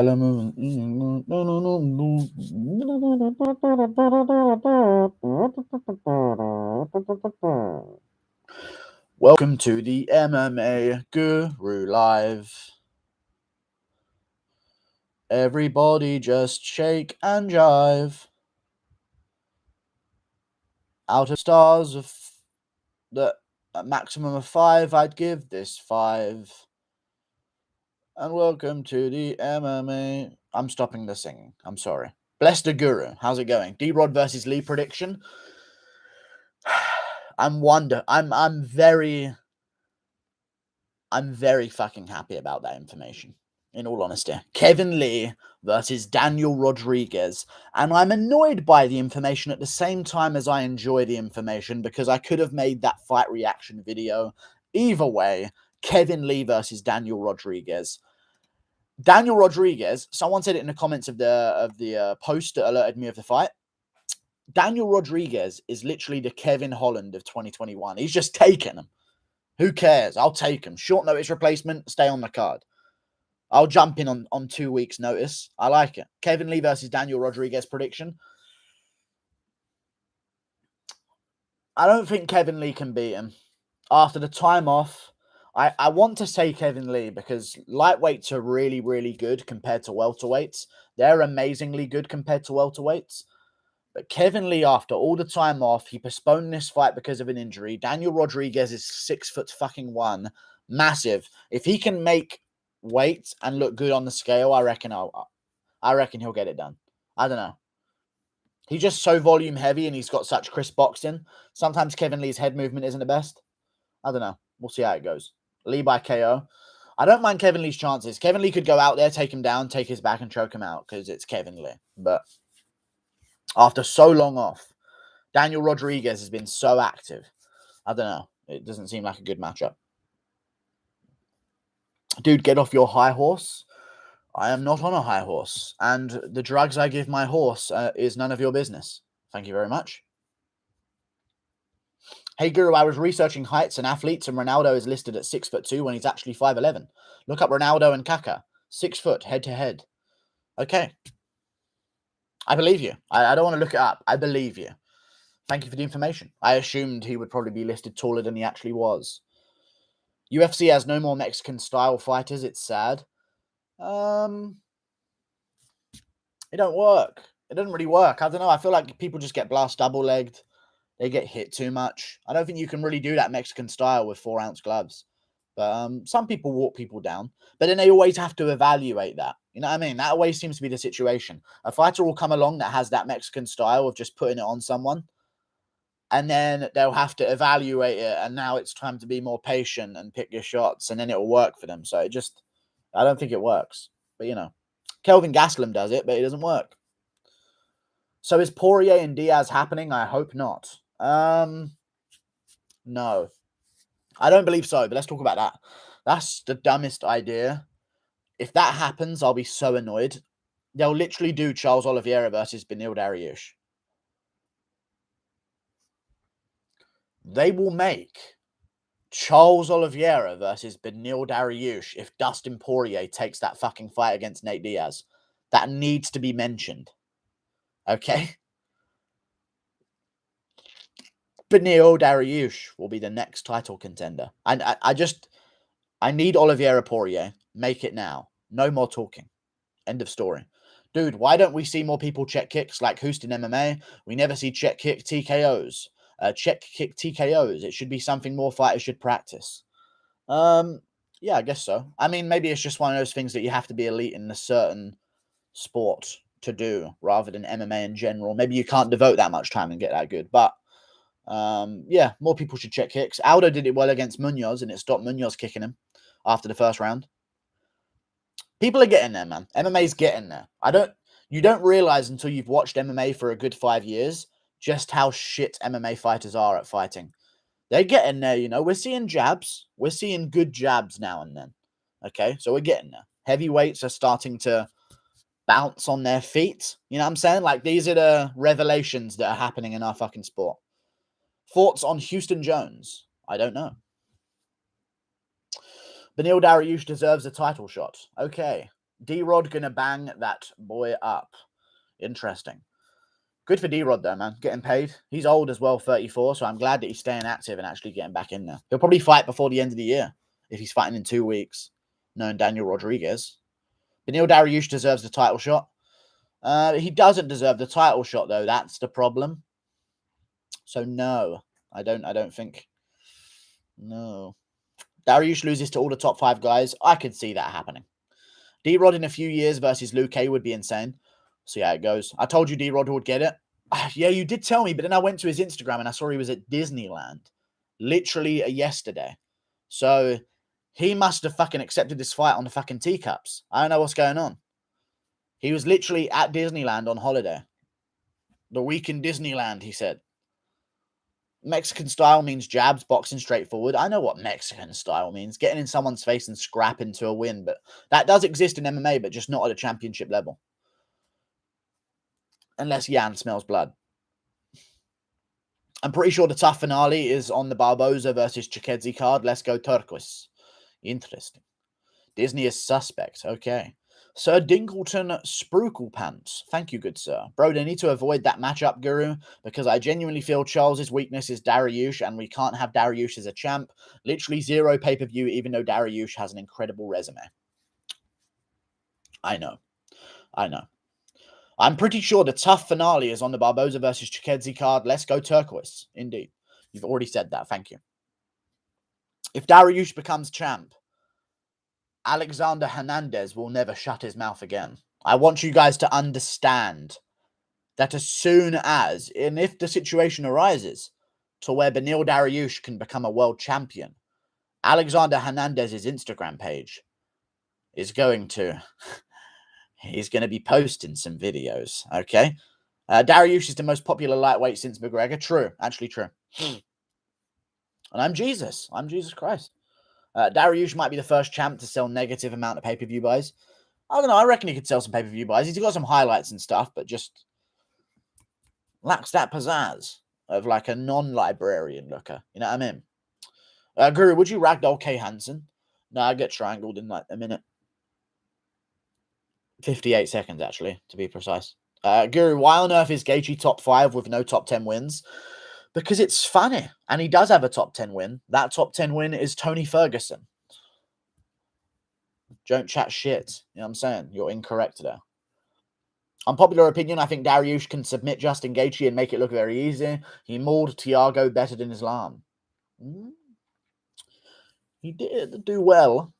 Welcome to the MMA Guru Live. Everybody just shake and jive. Out of stars of a maximum of 5, I'd give this 5. And welcome to the MMA. I'm stopping the singing. I'm sorry. Bless the Guru. How's it going? D-Rod versus Lee prediction. I'm very fucking happy about that information, in all honesty. Kevin Lee versus Daniel Rodriguez. And I'm annoyed by the information at the same time as I enjoy the information, because I could have made that fight reaction video. Either way, Kevin Lee versus Daniel Rodriguez. Daniel Rodriguez, someone said it in the comments of the post that alerted me of the fight. Daniel Rodriguez is literally the Kevin Holland of 2021. He's just taken him. Who cares? I'll take him. Short notice replacement, stay on the card. I'll jump in on 2 weeks' notice. I like it. Kevin Lee versus Daniel Rodriguez prediction. I don't think Kevin Lee can beat him. After the time off, I want to say Kevin Lee because lightweights are really, really good compared to welterweights. They're amazingly good compared to welterweights. But Kevin Lee, after all the time off, he postponed this fight because of an injury. Daniel Rodriguez is 6'1", massive. If he can make weight and look good on the scale, I reckon he'll get it done. I don't know. He's just so volume heavy and he's got such crisp boxing. Sometimes Kevin Lee's head movement isn't the best. I don't know. We'll see how it goes. Lee by KO. I don't mind Kevin Lee's chances. Kevin Lee could go out there, take him down, take his back and choke him out because it's Kevin Lee. But after so long off, Daniel Rodriguez has been so active. I don't know. It doesn't seem like a good matchup. Dude, get off your high horse. I am not on a high horse. And the drugs I give my horse is none of your business. Thank you very much. Hey, Guru, I was researching heights and athletes, and Ronaldo is listed at 6'2" when he's actually 5'11". Look up Ronaldo and Kaká. 6 foot, head-to-head. Okay. I believe you. I don't want to look it up. I believe you. Thank you for the information. I assumed he would probably be listed taller than he actually was. UFC has no more Mexican-style fighters. It's sad. It don't work. It doesn't really work. I don't know. I feel like people just get blast double-legged. They get hit too much. I don't think you can really do that Mexican style with 4-ounce gloves. But some people walk people down. But then they always have to evaluate that. You know what I mean? That always seems to be the situation. A fighter will come along that has that Mexican style of just putting it on someone. And then they'll have to evaluate it. And now it's time to be more patient and pick your shots. And then it'll work for them. So I don't think it works. But, you know, Kelvin Gastelum does it, but it doesn't work. So is Poirier and Diaz happening? I hope not. No. I don't believe so, but let's talk about that. That's the dumbest idea. If that happens, I'll be so annoyed. They'll literally do Charles Oliveira versus Beneil Dariush. They will make Charles Oliveira versus Beneil Dariush if Dustin Poirier takes that fucking fight against Nate Diaz. That needs to be mentioned. Okay? Beneil Dariush will be the next title contender. And I need Oliveira Poirier. Make it now. No more talking. End of story. Dude, why don't we see more people check kicks like Houston MMA? We never see check kick TKOs. Check kick TKOs. It should be something more fighters should practice. Yeah, I guess so. I mean, maybe it's just one of those things that you have to be elite in a certain sport to do rather than MMA in general. Maybe you can't devote that much time and get that good. But yeah, more people should check kicks. Aldo did it well against Munhoz, and it stopped Munhoz kicking him after the first round. People are getting there, man. MMA's getting there. You don't realize until you've watched MMA for a good 5 years just how shit MMA fighters are at fighting. They're getting there, you know. We're seeing jabs. We're seeing good jabs now and then. Okay, so we're getting there. Heavyweights are starting to bounce on their feet. You know what I'm saying? Like, these are the revelations that are happening in our fucking sport. Thoughts on Houston Jones? I don't know. Beneil Dariush deserves a title shot. Okay. D-Rod gonna bang that boy up. Interesting. Good for D-Rod though, man. Getting paid. He's old as well, 34, so I'm glad that he's staying active and actually getting back in there. He'll probably fight before the end of the year if he's fighting in 2 weeks, knowing Daniel Rodriguez. Beneil Dariush deserves the title shot. He doesn't deserve the title shot, though. That's the problem. So, no. I don't think... No. Dariush loses to all the top 5 guys. I could see that happening. D-Rod in a few years versus Luque would be insane. See how it goes. I told you D-Rod would get it. Yeah, you did tell me, but then I went to his Instagram and I saw he was at Disneyland. Literally yesterday. So, he must have fucking accepted this fight on the fucking teacups. I don't know what's going on. He was literally at Disneyland on holiday. The week in Disneyland, he said. Mexican style means jabs, boxing straightforward. I know what Mexican style means. Getting in someone's face and scrapping to a win. But that does exist in MMA, but just not at a championship level. Unless Jan smells blood. I'm pretty sure the tough finale is on the Barboza versus Chiesa card. Let's go turquoise. Interesting. Disney is suspect. Okay. Sir Dingleton Spruikle Pants. Thank you, good sir. Bro, they need to avoid that matchup, Guru, because I genuinely feel Charles's weakness is Dariush, and we can't have Dariush as a champ. Literally 0 pay-per-view, even though Dariush has an incredible resume. I know. I'm pretty sure the tough finale is on the Barboza versus Chiesa card. Let's go turquoise. Indeed. You've already said that. Thank you. If Dariush becomes champ, Alexander Hernandez will never shut his mouth again. I want you guys to understand that as soon as, and if the situation arises to where Beneil Dariush can become a world champion, Alexander Hernandez's Instagram page is going to... He's going to be posting some videos, okay? Dariush is the most popular lightweight since McGregor. True. Actually true. And I'm Jesus. I'm Jesus Christ. Dariush might be the first champ to sell negative amount of pay-per-view buys. I don't know. I reckon he could sell some pay-per-view buys. He's got some highlights and stuff, but just lacks that pizzazz of like a non-librarian looker. You know what I mean? Guru, would you ragdoll K. Hansen? No, I get triangled in like a minute. 58 seconds, actually, to be precise. Guru, why on earth is Gaethje top 5 with no top 10 wins? Because it's funny. And he does have a top 10 win. That top 10 win is Tony Ferguson. Don't chat shit. You know what I'm saying? You're incorrect there. Unpopular opinion, I think Dariush can submit Justin Gaethje and make it look very easy. He mauled Thiago better than Islam. He did do well.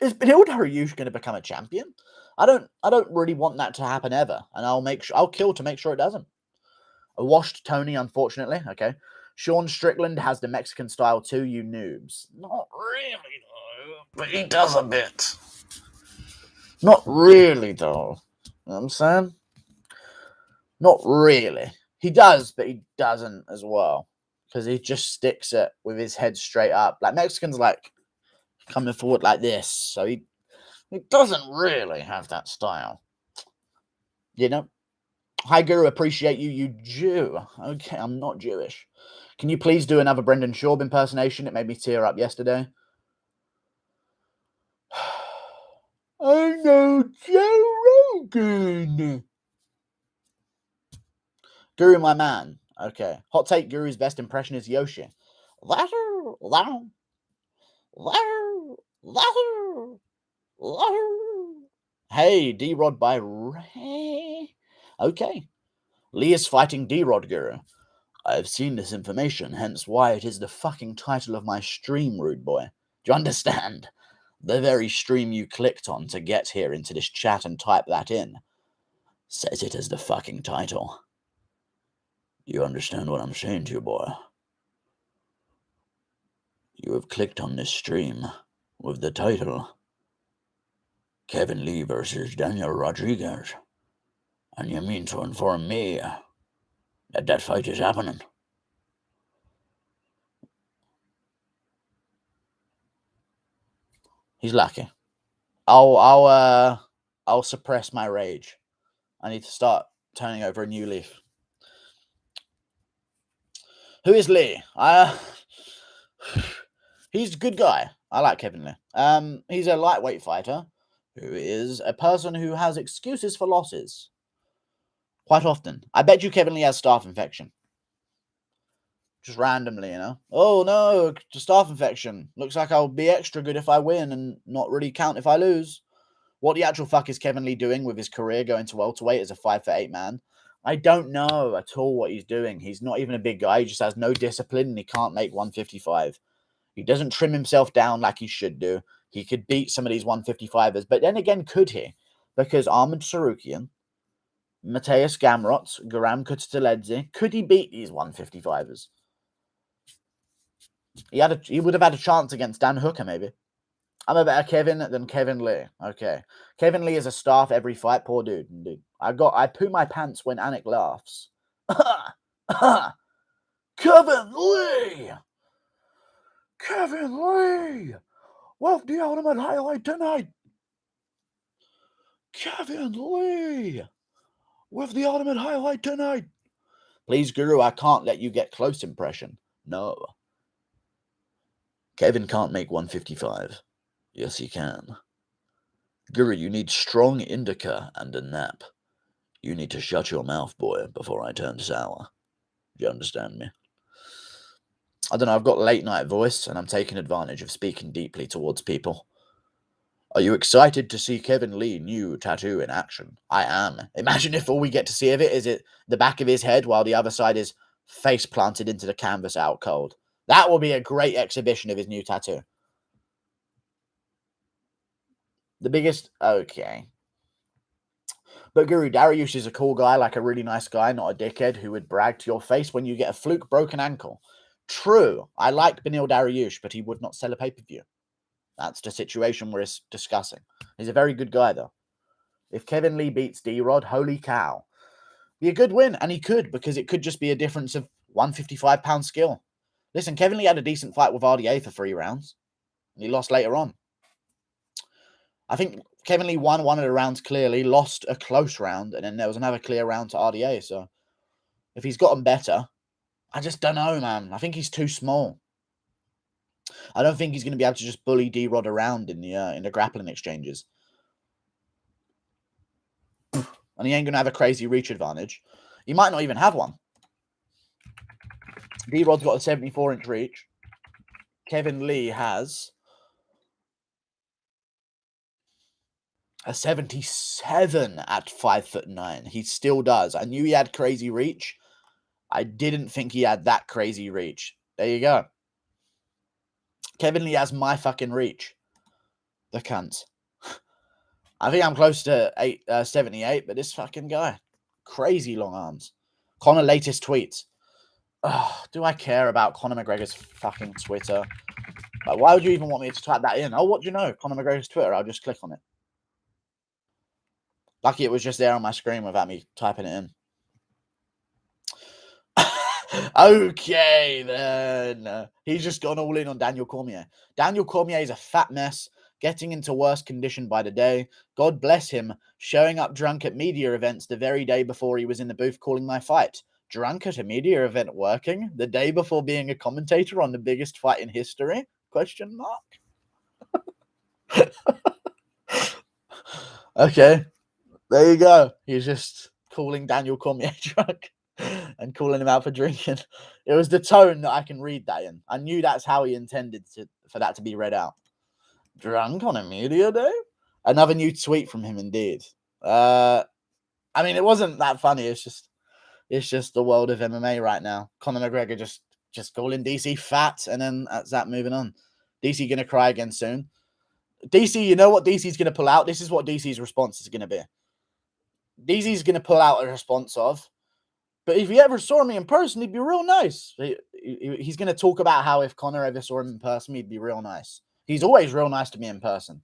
Is Beneil Dariush going to become a champion? I don't really want that to happen ever, and I'll kill to make sure it doesn't. A washed Tony, unfortunately. Okay, Sean Strickland has the Mexican style too. You noobs. Not really though, but he does a bit. Not really though. You know what I'm saying? Not really. He does, but he doesn't as well, because he just sticks it with his head straight up. Like Mexicans like coming forward like this, so he doesn't really have that style. You know? Hi, Guru, appreciate you, you Jew. Okay, I'm not Jewish. Can you please do another Brendan Schaub impersonation? It made me tear up yesterday. I know Joe Rogan. Guru, my man. Okay. Hot take, Guru's best impression is Yoshi. Hey, D-Rod by Ray. Okay. Lee is fighting D-Rod, Guru. I've seen this information, hence why it is the fucking title of my stream, rude boy. Do you understand? The very stream you clicked on to get here into this chat and type that in says it as the fucking title. You understand what I'm saying to you, boy? You have clicked on this stream with the title Kevin Lee versus Daniel Rodriguez, and you mean to inform me that that fight is happening? He's lucky. I'll suppress my rage. I need to start turning over a new leaf. Who is Lee? He's a good guy. I like Kevin Lee. He's a lightweight fighter who is a person who has excuses for losses quite often. I bet you Kevin Lee has staph infection. Just randomly, you know. Oh no, staph infection. Looks like I'll be extra good if I win and not really count if I lose. What the actual fuck is Kevin Lee doing with his career going to welterweight as a 5'8" man? I don't know at all what he's doing. He's not even a big guy. He just has no discipline and he can't make 155. He doesn't trim himself down like he should do. He could beat some of these 155ers, but then again, could he? Because Ahmed Sarukian, Mateus Gamrot, Garam Kutsteledze, could he beat these 155ers? He would have had a chance against Dan Hooker, maybe. I'm a better Kevin than Kevin Lee. Okay. Kevin Lee is a staff every fight. Poor dude. I poo my pants when Anik laughs. Kevin Lee! Kevin Lee! With the ultimate highlight tonight. Kevin Lee! With the ultimate highlight tonight. Please, Guru, I can't let you get close impression. No. Kevin can't make 155. Yes, he can. Guru, you need strong indica and a nap. You need to shut your mouth, boy, before I turn sour. Do you understand me? I don't know, I've got a late night voice, and I'm taking advantage of speaking deeply towards people. Are you excited to see Kevin Lee new tattoo in action? I am. Imagine if all we get to see of it is the back of his head while the other side is face planted into the canvas out cold. That will be a great exhibition of his new tattoo. The biggest... Okay. But Guru, Dariush is a cool guy, like a really nice guy, not a dickhead who would brag to your face when you get a fluke broken ankle. True, I like Beneil Dariush, but he would not sell a pay-per-view. That's the situation we're discussing. He's a very good guy, though. If Kevin Lee beats D-Rod, holy cow. Be a good win, and he could, because it could just be a difference of 155-pound skill. Listen, Kevin Lee had a decent fight with RDA for 3 rounds, and he lost later on. I think Kevin Lee won one of the rounds clearly, lost a close round, and then there was another clear round to RDA. So if he's gotten better, I just don't know, man. I think he's too small. I don't think he's going to be able to just bully D-Rod around in the grappling exchanges. And he ain't going to have a crazy reach advantage. He might not even have one. D-Rod's got a 74-inch reach. Kevin Lee has a 77 at 5'9". He still does. I knew he had crazy reach. I didn't think he had that crazy reach. There you go. Kevin Lee has my fucking reach. The cunt. I think I'm close to 78, but this fucking guy. Crazy long arms. Conor latest tweets. Do I care about Conor McGregor's fucking Twitter? Like, why would you even want me to type that in? Oh, what do you know? Conor McGregor's Twitter. I'll just click on it. Lucky it was just there on my screen without me typing it in. Okay, then. He's just gone all in on Daniel Cormier. Daniel Cormier is a fat mess, getting into worse condition by the day. God bless him, showing up drunk at media events the very day before he was in the booth calling my fight. Drunk at a media event working? The day before being a commentator on the biggest fight in history? Question mark. Okay, there you go. He's just calling Daniel Cormier drunk and calling him out for drinking. It was the tone that I can read that in. I knew that's how he intended for that to be read out. Drunk on a media day? Another new tweet from him, indeed. I mean, it wasn't that funny. It's just the world of MMA right now. Conor McGregor just calling DC fat, and then that's that moving on. DC gonna cry again soon. DC, you know what DC's gonna pull out? This is what DC's response is gonna be. DC's gonna pull out a response of, but if he ever saw me in person, he'd be real nice. He's gonna talk about how if Conor ever saw him in person, he'd be real nice. He's always real nice to me in person.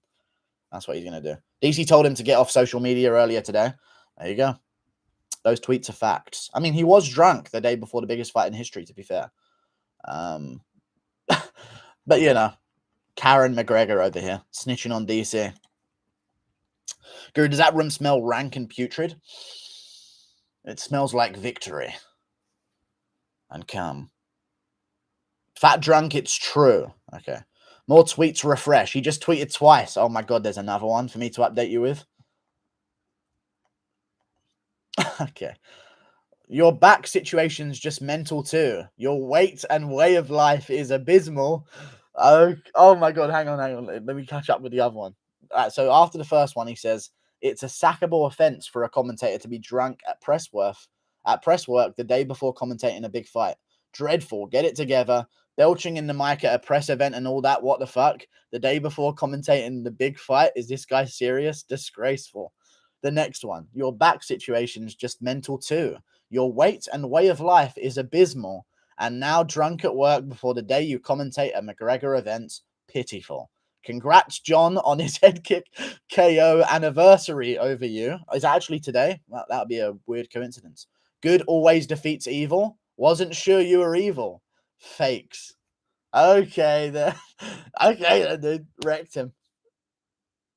That's what he's gonna do. DC told him to get off social media earlier today. There you go. Those tweets are facts. I mean, he was drunk the day before the biggest fight in history, to be fair. But, you know, Karen McGregor over here, snitching on DC. Guru, does that room smell rank and putrid? It smells like victory. And cum. Fat drunk, it's true. Okay. More tweets refresh. He just tweeted twice. Oh my God, there's another one for me to update you with. Okay. Your back situation's just mental too. Your weight and way of life is abysmal. Oh my God, hang on. Let me catch up with the other one. So after the first one, he says, it's a sackable offense for a commentator to be drunk at press work the day before commentating a big fight. Dreadful. Get it together. Belching in the mic at a press event and all that. What the fuck? The day before commentating the big fight. Is this guy serious? Disgraceful. The next one. Your back situation's just mental too. Your weight and way of life is abysmal. And now drunk at work before the day you commentate a McGregor event. Pitiful. Congrats, John, on his head kick KO anniversary over you. Is that actually today? Well, that would be a weird coincidence. Good always defeats evil. Wasn't sure you were evil. Fakes. Okay, then. Okay, then, dude. Wrecked him.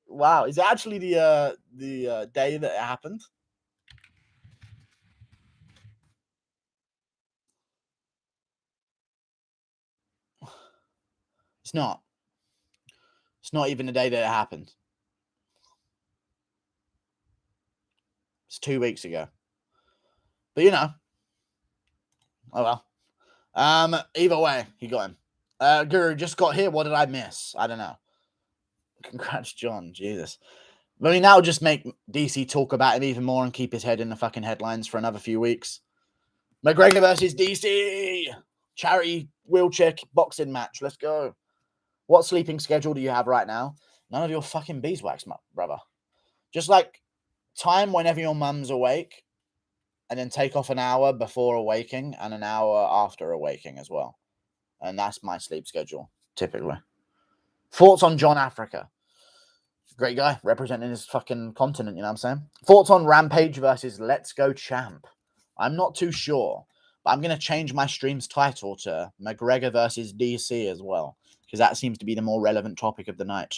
Wow. Is it actually the day that it happened? It's not. It's not even the day that it happened. It's 2 weeks ago. But you know. Oh well. Either way, he got him. Guru just got here. What did I miss? I don't know. Congrats, John. Jesus. I mean, that'll just make DC talk about him even more and keep his head in the fucking headlines for another few weeks. McGregor versus DC. Charity wheelchair boxing match. Let's go. What sleeping schedule do you have right now? None of your fucking beeswax, brother. Just like time whenever your mum's awake, and then take off an hour before awaking and an hour after awaking as well. And that's my sleep schedule, typically. Thoughts on John Africa? Great guy, representing his fucking continent, you know what I'm saying? Thoughts on Rampage versus Let's Go Champ? I'm not too sure, but I'm going to change my stream's title to McGregor versus DC as well, because that seems to be the more relevant topic of the night.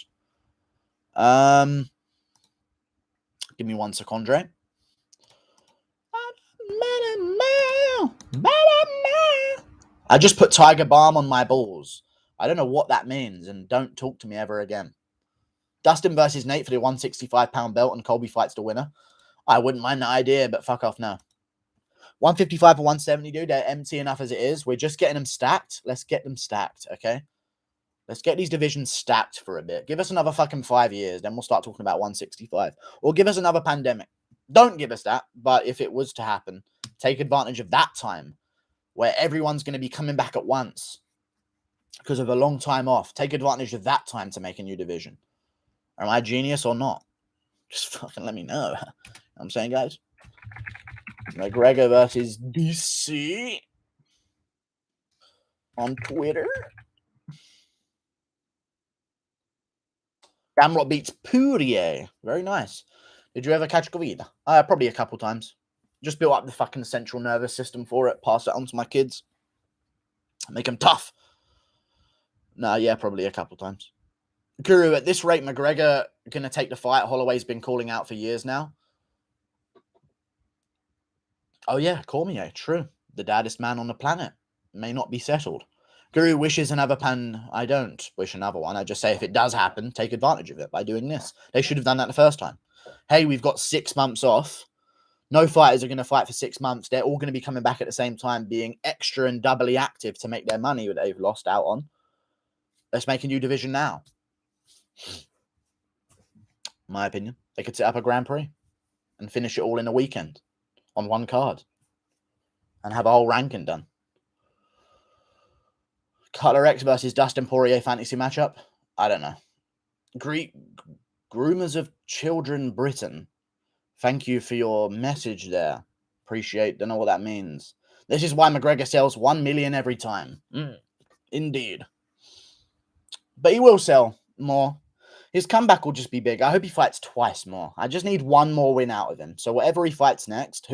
Give me 1 second, Andre. I just put Tiger Balm on my balls. I don't know what that means, and don't talk to me ever again. Dustin versus Nate for the 165-pound belt, and Colby fights the winner. I wouldn't mind the idea, but fuck off now. 155 for 170, dude. They're empty enough as it is. We're just getting them stacked. Let's get them stacked, okay? Let's get these divisions stacked for a bit. Give us another fucking 5 years, then we'll start talking about 165. Or give us another pandemic. Don't give us that, but if it was to happen, take advantage of that time where everyone's going to be coming back at once because of a long time off. Take advantage of that time to make a new division. Am I a genius or not? Just fucking let me know. You know what I'm saying, guys? McGregor versus DC on Twitter. Gamrot beats Poirier. Very nice. Did you ever catch COVID? Probably a couple times. Just built up the fucking central nervous system for it. Pass it on to my kids. Make them tough. Nah, yeah, probably a couple times. Guru, at this rate, McGregor going to take the fight. Holloway's been calling out for years now. Oh, yeah, Cormier. True. The daddest man on the planet. May not be settled. Guru wishes another pan. I don't wish another one. I just say if it does happen, take advantage of it by doing this. They should have done that the first time. Hey, we've got 6 months off. No fighters are going to fight for 6 months. They're all going to be coming back at the same time, being extra and doubly active to make their money that they've lost out on. Let's make a new division now. My opinion. They could set up a Grand Prix and finish it all in a weekend on one card and have a whole ranking done. Cutler X versus Dustin Poirier fantasy matchup? I don't know. Groomers of Children Britain. Thank you for your message there. Appreciate. Don't know what that means. This is why McGregor sells 1 million every time. Indeed. But he will sell more. His comeback will just be big. I hope he fights twice more. I just need one more win out of him. So whoever he fights next,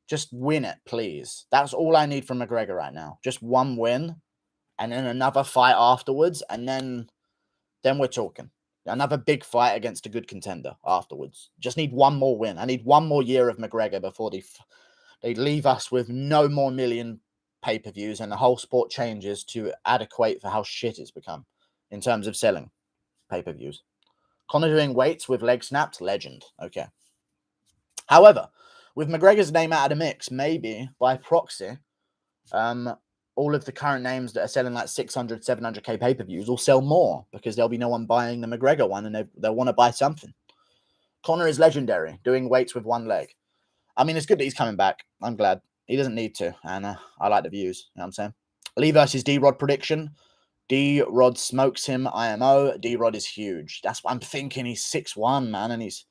just win it, please. That's all I need from McGregor right now. Just one win and then another fight afterwards. And then we're talking. Another big fight against a good contender afterwards. Just need one more win. I need one more year of McGregor before they leave us with no more £1 million pay-per-views and the whole sport changes to adequate for how shit it's become in terms of selling pay-per-views. Conor doing weights with legs snapped, legend. Okay. However, with McGregor's name out of the mix, maybe by proxy, all of the current names that are selling like 600, 700k pay-per-views will sell more because there'll be no one buying the McGregor one and they'll want to buy something. Conor is legendary, doing weights with one leg. I mean, it's good that he's coming back. I'm glad. He doesn't need to, and I like the views. You know what I'm saying? Lee versus D-Rod prediction. D-Rod smokes him, IMO. D-Rod is huge. That's what I'm thinking. He's 6'1", man, and he's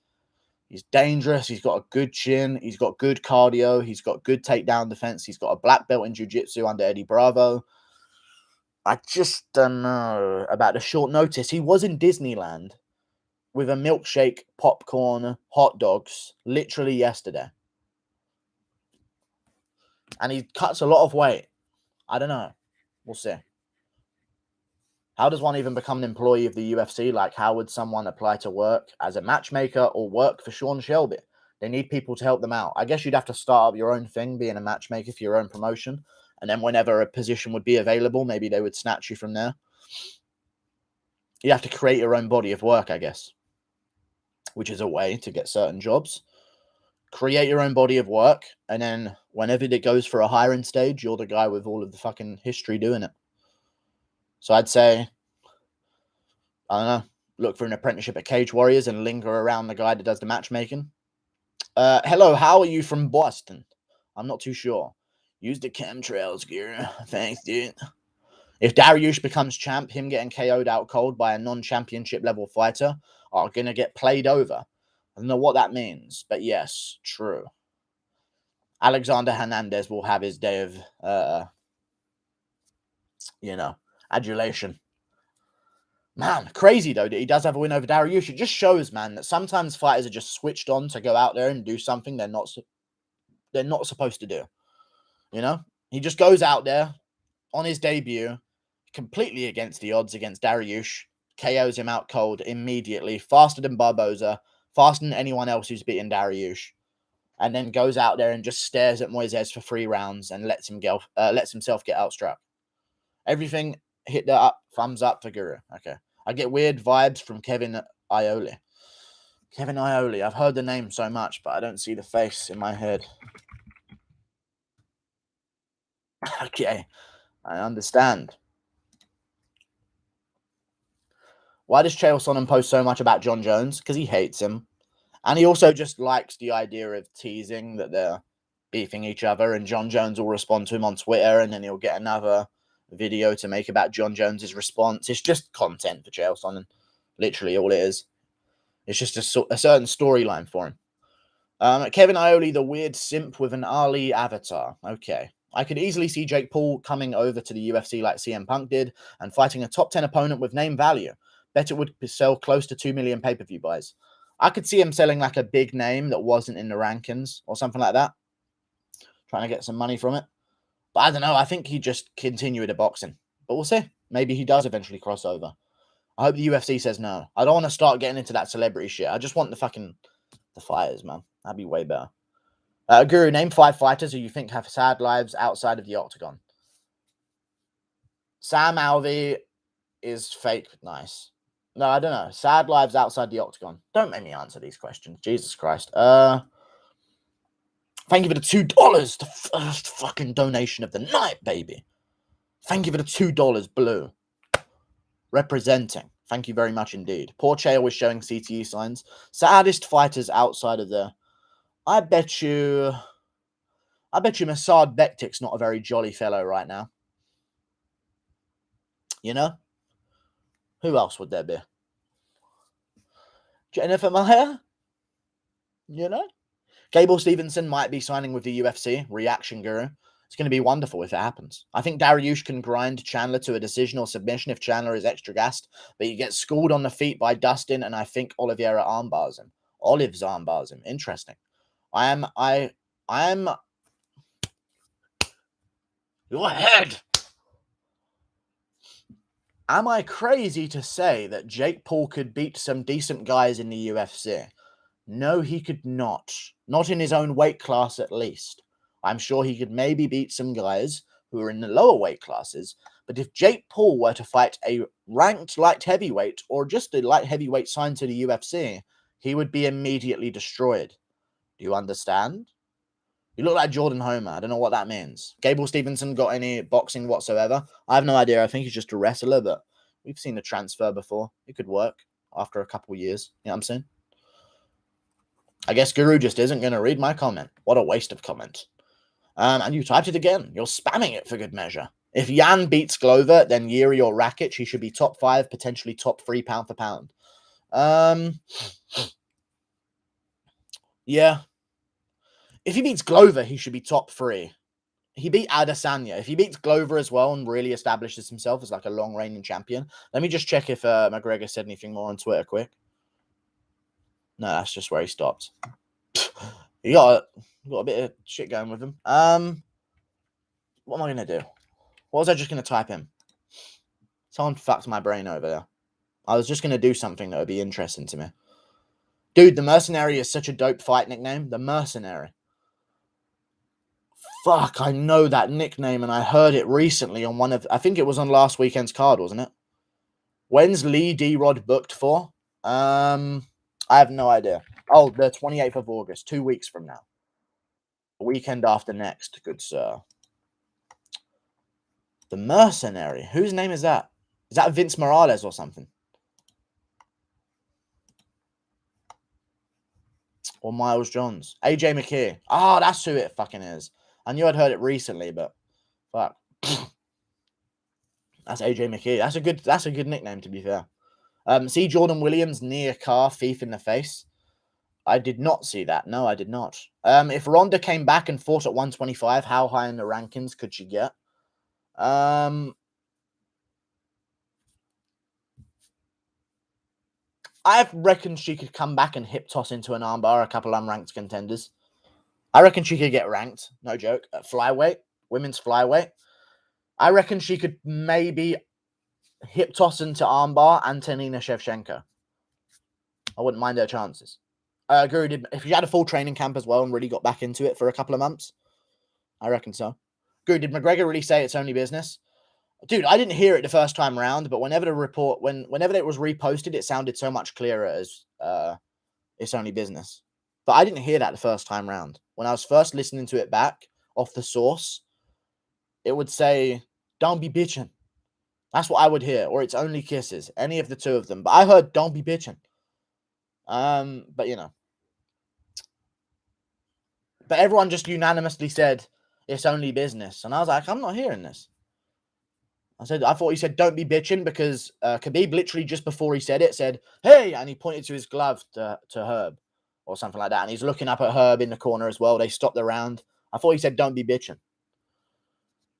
dangerous. He's got a good chin. He's got good cardio. He's got good takedown defense. He's got a black belt in jiu-jitsu under Eddie Bravo. I just don't know about the short notice. He was in Disneyland with a milkshake, popcorn, hot dogs, literally yesterday. And he cuts a lot of weight. I don't know. We'll see. How does one even become an employee of the UFC? Like, how would someone apply to work as a matchmaker or work for Sean Shelby? They need people to help them out. I guess you'd have to start up your own thing, being a matchmaker for your own promotion. And then whenever a position would be available, maybe they would snatch you from there. You have to create your own body of work, I guess, which is a way to get certain jobs. Create your own body of work, and then whenever it goes for a hiring stage, you're the guy with all of the fucking history doing it. So I'd say, I don't know, look for an apprenticeship at Cage Warriors and linger around the guy that does the matchmaking. Hello, how are you from Boston? I'm not too sure. Use the chemtrails gear. Thanks, dude. If Dariush becomes champ, him getting KO'd out cold by a non-championship level fighter are going to get played over. I don't know what that means, but yes, true. Alexander Hernandez will have his day of, adulation. Man, crazy though that he does have a win over Dariush. It just shows, man, that sometimes fighters are just switched on to go out there and do something they're not supposed to do. You know, he just goes out there on his debut, completely against the odds against Dariush, KOs him out cold immediately, faster than Barboza, faster than anyone else who's beaten Dariush, and then goes out there and just stares at Moises for 3 rounds and lets himself get outstruck. Everything hit the thumbs up for Guru. Okay. I get weird vibes from Kevin Iole. Kevin Iole. I've heard the name so much, but I don't see the face in my head. Okay. I understand. Why does Chael Sonnen post so much about John Jones? Because he hates him. And he also just likes the idea of teasing that they're beefing each other, and John Jones will respond to him on Twitter, and then he'll get another video to make about John Jones's response. It's just content for Chael Sonnen. Literally all it is. It's just a certain storyline for him. Kevin Iole, the weird simp with an Ali avatar. Okay. I could easily see Jake Paul coming over to the UFC like CM Punk did and fighting a top 10 opponent with name value. Bet it would sell close to 2 million pay-per-view buys. I could see him selling like a big name that wasn't in the rankings or something like that. Trying to get some money from it. But I don't know. I think he'd just continue with the boxing. But we'll see. Maybe he does eventually cross over. I hope the UFC says no. I don't want to start getting into that celebrity shit. I just want the fighters, man. That'd be way better. Guru, name 5 fighters who you think have sad lives outside of the octagon. Sam Alvey is fake nice. No, I don't know. Sad lives outside the octagon. Don't make me answer these questions. Jesus Christ. Thank you for the $2. The first fucking donation of the night, baby. Thank you for the $2, Blue. Representing. Thank you very much indeed. Poor Chael was showing CTE signs. Saddest fighters outside of the... I bet you Masad Bektik's not a very jolly fellow right now. You know? Who else would there be? Jennifer Maher? You know? Gable Stevenson might be signing with the UFC. Reaction Guru. It's going to be wonderful if it happens. I think Dariush can grind Chandler to a decision or submission if Chandler is extra gassed, but he gets schooled on the feet by Dustin, and I think Oliveira armbars him. Olives armbars him. Interesting. I am... Go ahead! Am I crazy to say that Jake Paul could beat some decent guys in the UFC? No, he could not. Not in his own weight class, at least. I'm sure he could maybe beat some guys who are in the lower weight classes. But if Jake Paul were to fight a ranked light heavyweight or just a light heavyweight signed to the UFC, he would be immediately destroyed. Do you understand? You look like Jordan Homer. I don't know what that means. Gable Stevenson got any boxing whatsoever? I have no idea. I think he's just a wrestler, but we've seen a transfer before. It could work after a couple years. You know what I'm saying? I guess Guru just isn't going to read my comment. What a waste of comment. And you typed it again. You're spamming it for good measure. If Jan beats Glover, then Yuri or Rakic, he should be top 5, potentially top 3 pound for pound. Yeah. If he beats Glover, he should be top 3. He beat Adesanya. If he beats Glover as well and really establishes himself as like a long reigning champion. Let me just check if McGregor said anything more on Twitter quick. No, that's just where he stopped. He got a bit of shit going with him. What am I going to do? What was I just going to type in? Someone fucked my brain over there. I was just going to do something that would be interesting to me. Dude, the Mercenary is such a dope fight nickname. The Mercenary. Fuck, I know that nickname and I heard it recently on one of... I think it was on last weekend's card, wasn't it? When's Lee D-Rod booked for? I have no idea. Oh, the 28th of August, 2 weeks from now. The weekend after next, good sir. The Mercenary. Whose name is that? Is that Vince Morales or something? Or Miles Johns? AJ McKee. Oh, that's who it fucking is. I knew I'd heard it recently, but fuck. That's AJ McKee. That's a good nickname, to be fair. See Jordan Williams near car, thief in the face. I did not see that. No, I did not. If Ronda came back and fought at 125, how high in the rankings could she get? I reckon she could come back and hip toss into an armbar a couple unranked contenders. I reckon she could get ranked. No joke. At flyweight, women's flyweight. I reckon she could maybe hip toss into armbar Antonina Shevchenko. I wouldn't mind her chances. Guru, if she had a full training camp as well and really got back into it for a couple of months, I reckon so. Guru, did McGregor really say it's only business? Dude, I didn't hear it the first time round, but whenever it was reposted, it sounded so much clearer as it's only business. But I didn't hear that the first time round. When I was first listening to it back off the source, it would say, "Don't be bitching." That's what I would hear, or it's only kisses, any of the two of them. But I heard, "Don't be bitching." But you know. But everyone just unanimously said it's only business, and I was like, I'm not hearing this. I thought he said, "Don't be bitching," because Khabib literally just before he said it said, "Hey," and he pointed to his glove to Herb or something like that. And he's looking up at Herb in the corner as well. They stopped the round. I thought he said, "Don't be bitching."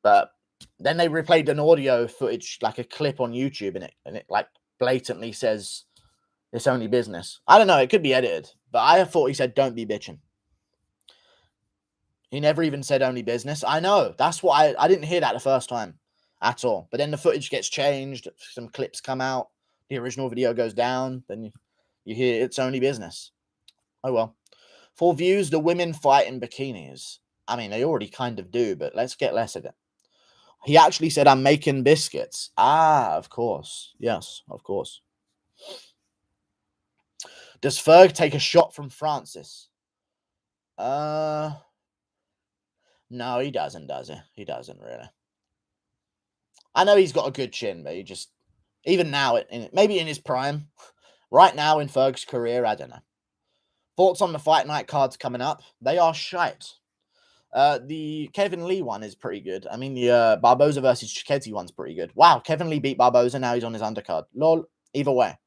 But then they replayed an audio footage, like a clip on YouTube, and it like blatantly says it's only business. I don't know. It could be edited, but I thought he said, "Don't be bitching." He never even said only business. I know. That's what I didn't hear that the first time at all. But then the footage gets changed. Some clips come out. The original video goes down. Then you hear it's only business. Oh, well. For views, the women fight in bikinis. I mean, they already kind of do, but let's get less of it. He actually said, "I'm making biscuits." Ah, of course. Yes, of course. Does Ferg take a shot from Francis? No, he doesn't, does he? He doesn't, really. I know he's got a good chin, but he just... Even now, maybe in his prime. Right now in Ferg's career, I don't know. Thoughts on the fight night cards coming up? They are shite. The Kevin Lee one is pretty good. I mean, the Barboza versus Chiesa one's pretty good. Wow, Kevin Lee beat Barboza. Now he's on his undercard. Lol. Either way.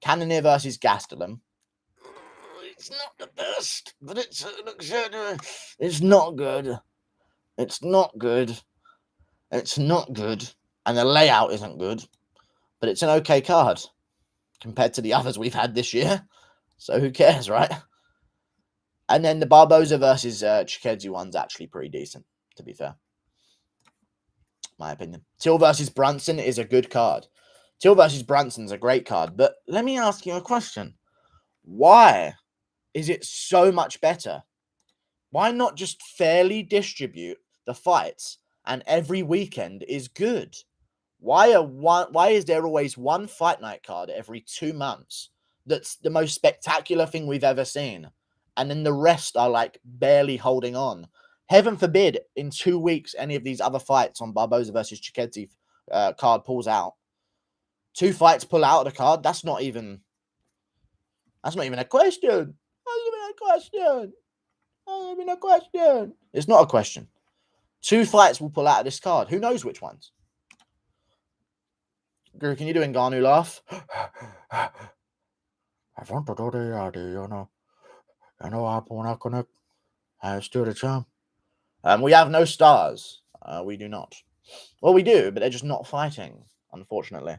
Cannonier versus Gastelum. It's not the best, but it's not good. It's not good. It's not good. And the layout isn't good. But it's an okay card compared to the others we've had this year. So who cares, right? And then the Barboza versus Chiesa one's actually pretty decent, to be fair. My opinion. Till versus Brunson is a good card. Till versus Brunson's a great card. But let me ask you a question. Why is it so much better? Why not just fairly distribute the fights and every weekend is good. Why is there always one fight night card every 2 months that's the most spectacular thing we've ever seen, and then the rest are like barely holding on? Heaven forbid in 2 weeks any of these other fights on Barboza versus Chiesa card pulls out. 2 fights pull out of the card. That's not even a question. That's not even a question. It's not a question. 2 fights will pull out of this card. Who knows which ones? Guru, can you do Ngannou laugh? I want to do the idea, I'm not gonna steal the charm. We have no stars. We do not. Well, we do, but they're just not fighting, unfortunately.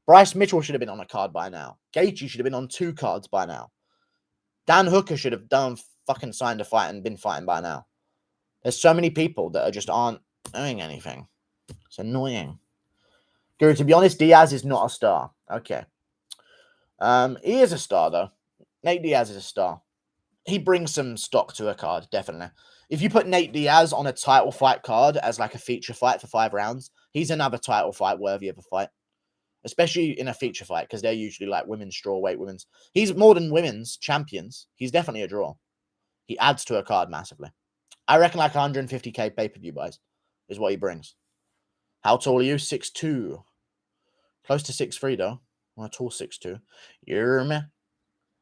Bryce Mitchell should have been on a card by now. Gaethje should have been on 2 cards by now. Dan Hooker should have fucking signed a fight and been fighting by now. There's so many people that just aren't doing anything. It's annoying. Guru, to be honest, Diaz is not a star. Okay. He is a star, though. Nate Diaz is a star. He brings some stock to a card, definitely. If you put Nate Diaz on a title fight card as like a feature fight for 5 rounds, he's another title fight worthy of a fight. Especially in a feature fight, because they're usually like women's strawweight, women's. He's more than women's champions. He's definitely a draw. He adds to a card massively. I reckon like 150k pay-per-view buys is what he brings. How tall are you? 6'2". Close to 6'3", though. Well, tall 6'2". You're me.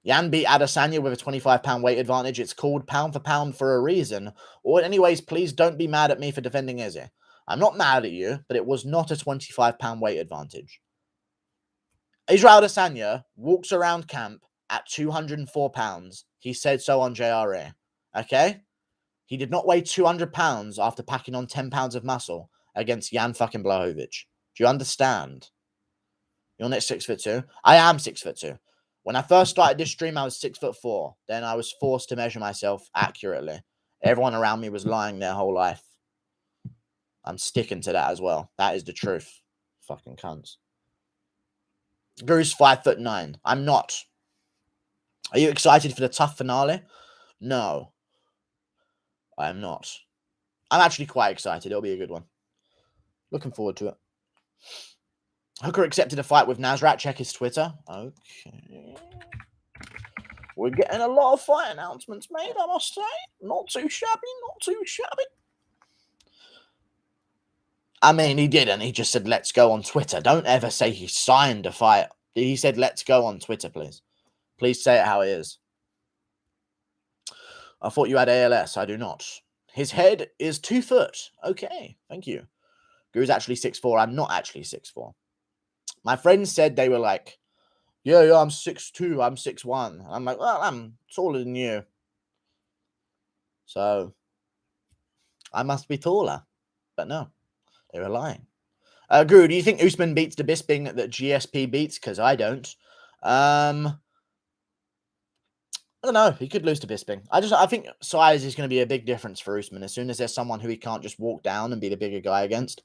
Yan beat Adesanya with a 25-pound weight advantage. It's called pound for pound for a reason. Or anyways, please don't be mad at me for defending Izzy. I'm not mad at you, but it was not a 25-pound weight advantage. Israel Adesanya walks around camp at 204 pounds. He said so on JRA. Okay? He did not weigh 200 pounds after packing on 10 pounds of muscle against Jan fucking Blachowicz. Do you understand? You're not 6'2". I am 6'2". When I first started this stream, I was 6'4". Then I was forced to measure myself accurately. Everyone around me was lying their whole life. I'm sticking to that as well. That is the truth. Fucking cunts. Guru's 5'9". I'm not. Are you excited for the tough finale? No. I am not. I'm actually quite excited. It'll be a good one. Looking forward to it. Hooker accepted a fight with Nasrat. Check his Twitter. Okay. We're getting a lot of fight announcements made, I must say. Not too shabby, not too shabby. I mean, he didn't. He just said, let's go on Twitter. Don't ever say he signed a fight. He said, let's go on Twitter, please. Please say it how it is. I thought you had ALS. I do not. His head is 2 foot. Okay, thank you. Guru's actually 6'4". I'm not actually 6'4". My friends said they were like, yeah, I'm 6'2", I'm 6'1". I'm like, well, I'm taller than you. So, I must be taller. But no, they were lying. Guru, do you think Usman beats the Bisping that GSP beats? Because I don't. I don't know. He could lose to Bisping. I think size is going to be a big difference for Usman as soon as there's someone who he can't just walk down and be the bigger guy against.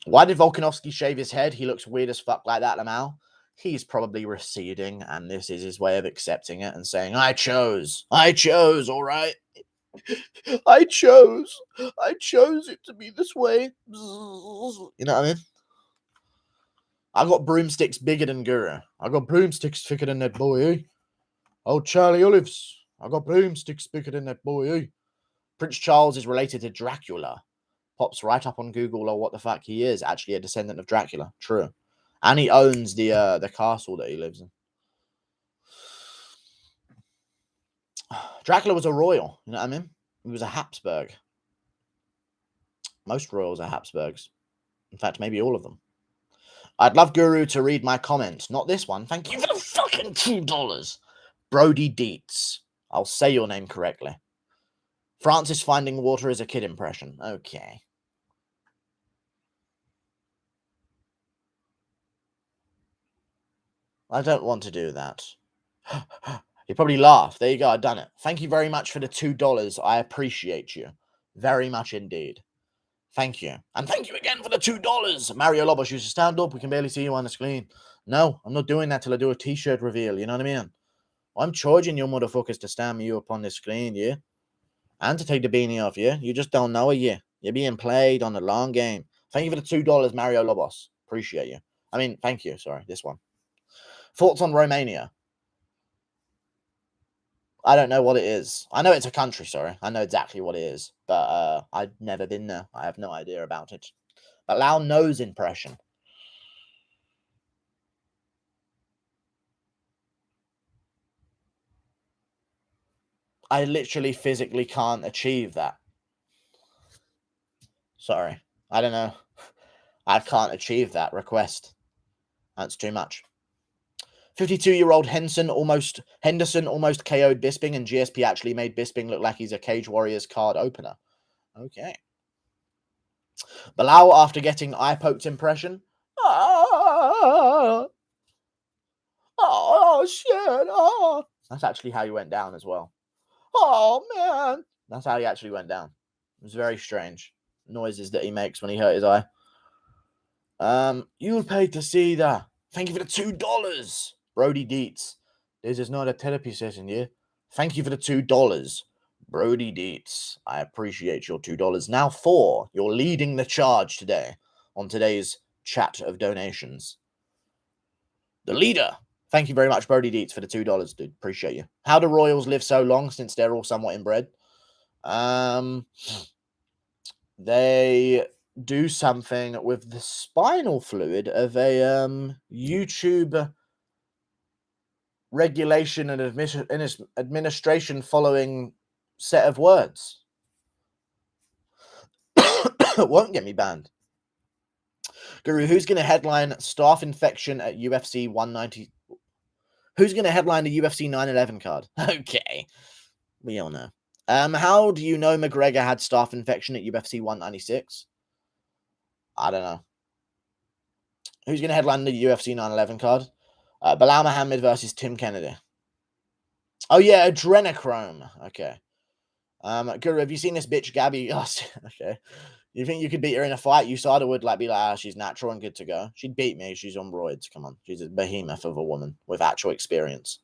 Why did Volkanovski shave his head? He looks weird as fuck like that, Lamau. He's probably receding, and this is his way of accepting it and saying, I chose, all right? I chose it to be this way. You know what I mean? I got broomsticks bigger than Guru. I got broomsticks thicker than that boy, eh? Oh, Charlie Olives. I got broomsticks bigger than that boy, eh? Prince Charles is related to Dracula. Pops right up on Google, or what the fuck, he is actually a descendant of Dracula. True. And he owns the castle that he lives in. Dracula was a royal, you know what I mean? He was a Habsburg. Most royals are Habsburgs. In fact, maybe all of them. I'd love Guru to read my comments. Not this one. Thank you for the fucking $2. Brody Dietz. I'll say your name correctly. Francis finding water is a kid impression. Okay. I don't want to do that. You probably laugh. There you go. I've done it. Thank you very much for the $2. I appreciate you. Very much indeed. Thank you. And thank you again for the $2. Mario Lobos used to stand up. We can barely see you on the screen. No, I'm not doing that till I do a t-shirt reveal. You know what I mean? I'm charging you motherfuckers to stand me up on the screen, yeah? And to take the beanie off, yeah? You just don't know it, yeah? You're being played on the long game. Thank you for the $2, Mario Lobos. Appreciate you. I mean, thank you. Sorry, this one. Thoughts on Romania? I don't know what it is. I know it's a country, sorry. I know exactly what it is. But I've never been there. I have no idea about it. But Lao knows impression. I literally physically can't achieve that. Sorry. I don't know. I can't achieve that request. That's too much. 52-year-old Henderson almost KO'd Bisping, and GSP actually made Bisping look like he's a Cage Warriors card opener. Okay. Bilal, after getting eye poked impression. Oh, shit. Oh. That's actually how he went down as well. Oh, man. That's how he actually went down. It was very strange. Noises that he makes when he hurt his eye. You'll pay to see that. Thank you for the $2. Brody Dietz. This is not a therapy session, yeah? Thank you for the $2. Brody Dietz. I appreciate your $2. Now 4. You're leading the charge today on today's chat of donations. The leader. Thank you very much, Brody Dietz, for the $2, dude. Appreciate you. How do Royals live so long since they're all somewhat inbred? They do something with the spinal fluid of a YouTube regulation and administration following set of words. Won't get me banned. Guru, who's going to headline staph infection at UFC 190? Who's going to headline the UFC 911 card? Okay. We all know. How do you know McGregor had staph infection at UFC 196? I don't know. Who's going to headline the UFC 911 card? Bilal Muhammad versus Tim Kennedy. Oh, yeah, adrenochrome. Okay. Guru, have you seen this bitch, Gabby? Oh, okay. You think you could beat her in a fight? USADA would be like, she's natural and good to go. She'd beat me. She's on roids. Come on. She's a behemoth of a woman with actual experience.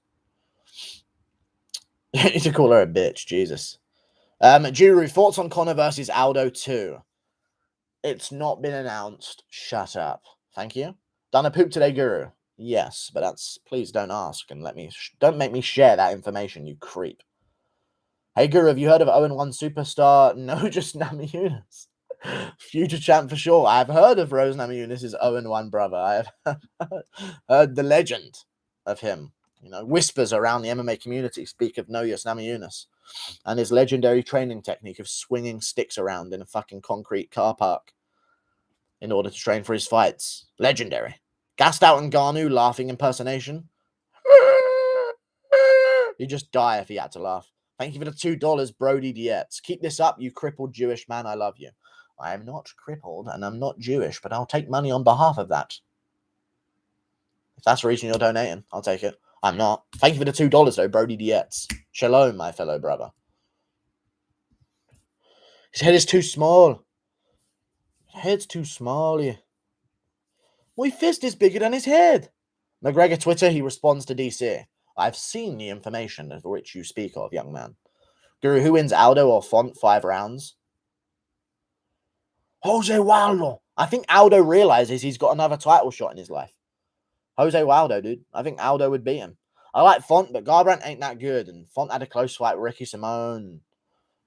You need to call her a bitch. Jesus. Juru, thoughts on Conor versus Aldo 2? It's not been announced. Shut up. Thank you. Done a poop today, Guru? Yes, but please don't ask and don't make me share that information, you creep. Hey, Guru, have you heard of 0-1 superstar? No, just Namajunas. Future champ for sure. I've heard of Rose Namajunas' 0-1 brother. I have heard the legend of him. Whispers around the MMA community speak of Noyos Namajunas and his legendary training technique of swinging sticks around in a fucking concrete car park in order to train for his fights. Legendary. Gassed out Ngannou laughing impersonation. He'd just die if he had to laugh. Thank you for the $2, Brody Dietz. Keep this up, you crippled Jewish man. I love you. I am not crippled and I'm not Jewish, but I'll take money on behalf of that. If that's the reason you're donating, I'll take it. I'm not. Thank you for the $2, though, Brody Dietz. Shalom, my fellow brother. His head is too small. His head's too small, yeah. My fist is bigger than his head. McGregor Twitter, he responds to DC. I've seen the information of which you speak of, young man. Guru, who wins Aldo or Font 5 rounds? Jose Waldo. I think Aldo realizes he's got another title shot in his life. Jose Waldo, dude. I think Aldo would beat him. I like Font, but Garbrandt ain't that good. And Font had a close fight with Ricky Simone.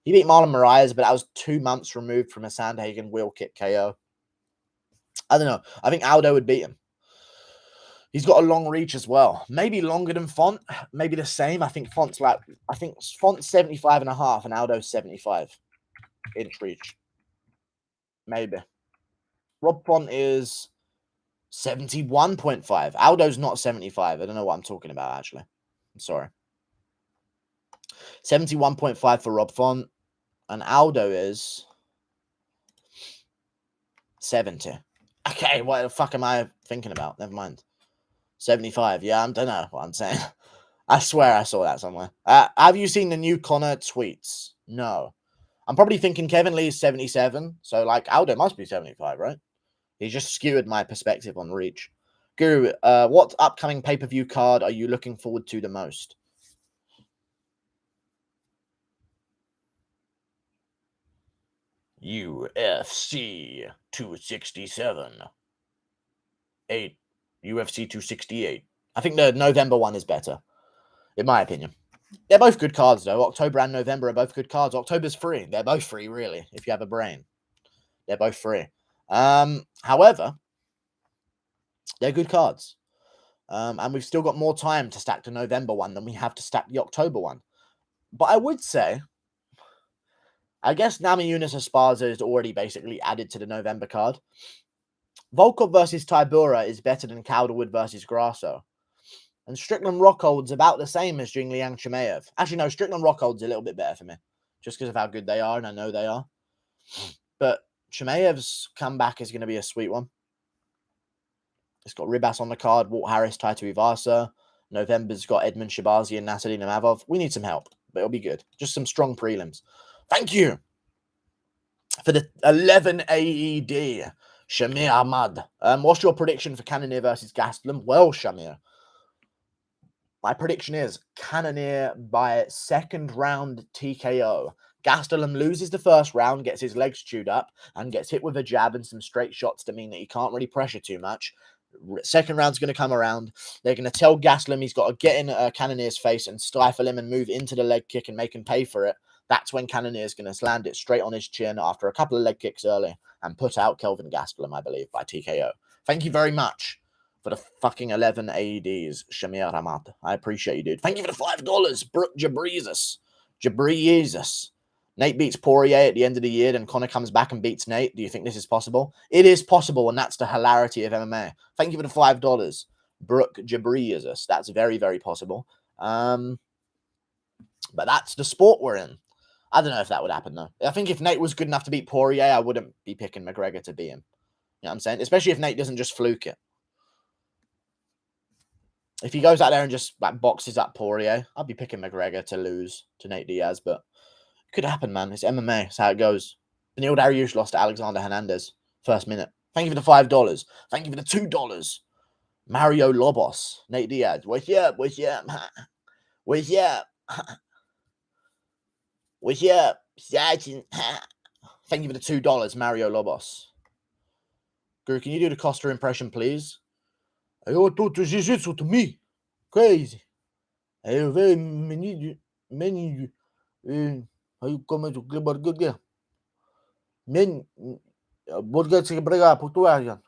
He beat Marlon Moraes, but that was 2 months removed from a Sandhagen wheel kick KO. I don't know. I think Aldo would beat him. He's got a long reach as well. Maybe longer than Font. Maybe the same. I think Font's 75 and a half and Aldo's 75 inch reach. Maybe. Rob Font is 71.5. Aldo's not 75. I don't know what I'm talking about, actually. I'm sorry. 71.5 for Rob Font. And Aldo is 70. Okay, what the fuck am I thinking about? Never mind. 75. Yeah, I don't know what I'm saying. I swear I saw that somewhere. Have you seen the new Conor tweets? No. I'm probably thinking Kevin Lee is 77. So, Aldo must be 75, right? He just skewered my perspective on reach. Guru, what upcoming pay-per-view card are you looking forward to the most? UFC 267. 8. UFC 268. I think the November one is better, in my opinion. They're both good cards, though. October and November are both good cards. October's free. They're both free, really, if you have a brain. They're both free. However, they're good cards. And we've still got more time to stack the November one than we have to stack the October one. But I would say, I guess Namajunas Esparza is already basically added to the November card. Volkov versus Tybura is better than Calderwood versus Grasso. And Strickland Rockhold's about the same as Jingliang Chimaev. Actually, no, Strickland Rockhold's a little bit better for me. Just because of how good they are, and I know they are. But Chimaev's comeback is going to be a sweet one. It's got Ribas on the card, Walt Harris, Taito Ivasa. November's got Edmund Shabazi and Natalie Namavov. We need some help, but it'll be good. Just some strong prelims. Thank you for the 11 AED, Shamir Ahmad. What's your prediction for Cannonier versus Gastelum? Well, Shamir, my prediction is Cannonier by second round TKO. Gastelum loses the first round, gets his legs chewed up, and gets hit with a jab and some straight shots to mean that he can't really pressure too much. Second round's going to come around. They're going to tell Gastelum he's got to get in Cannonier's face and stifle him and move into the leg kick and make him pay for it. That's when Cannonier's going to land it straight on his chin after a couple of leg kicks early and put out Kelvin Gastelum, I believe, by TKO. Thank you very much for the fucking 11 AEDs, Shamir Ahmad. I appreciate you, dude. Thank you for the $5, Brooke Jabrizus. Nate beats Poirier at the end of the year, then Conor comes back and beats Nate. Do you think this is possible? It is possible, and that's the hilarity of MMA. Thank you for the $5, Brooke Jabrizus. That's very, very possible. But that's the sport we're in. I don't know if that would happen, though. I think if Nate was good enough to beat Poirier, I wouldn't be picking McGregor to beat him. You know what I'm saying? Especially if Nate doesn't just fluke it. If he goes out there and just boxes up Poirier, I'd be picking McGregor to lose to Nate Diaz, but it could happen, man. It's MMA. It's how it goes. Beneil Dariush lost to Alexander Hernandez. First minute. Thank you for the $5. Thank you for the $2. Mario Lobos. Nate Diaz. What's up? What's up? What's up? What's up? Sergeant. Thank you for the $2, Mario Lobos. Guru, can you do the Costa impression, please? I want to jiu-jitsu to me. Crazy. I have very many how you come to Club Burger? Men, Burger se brega Portugal.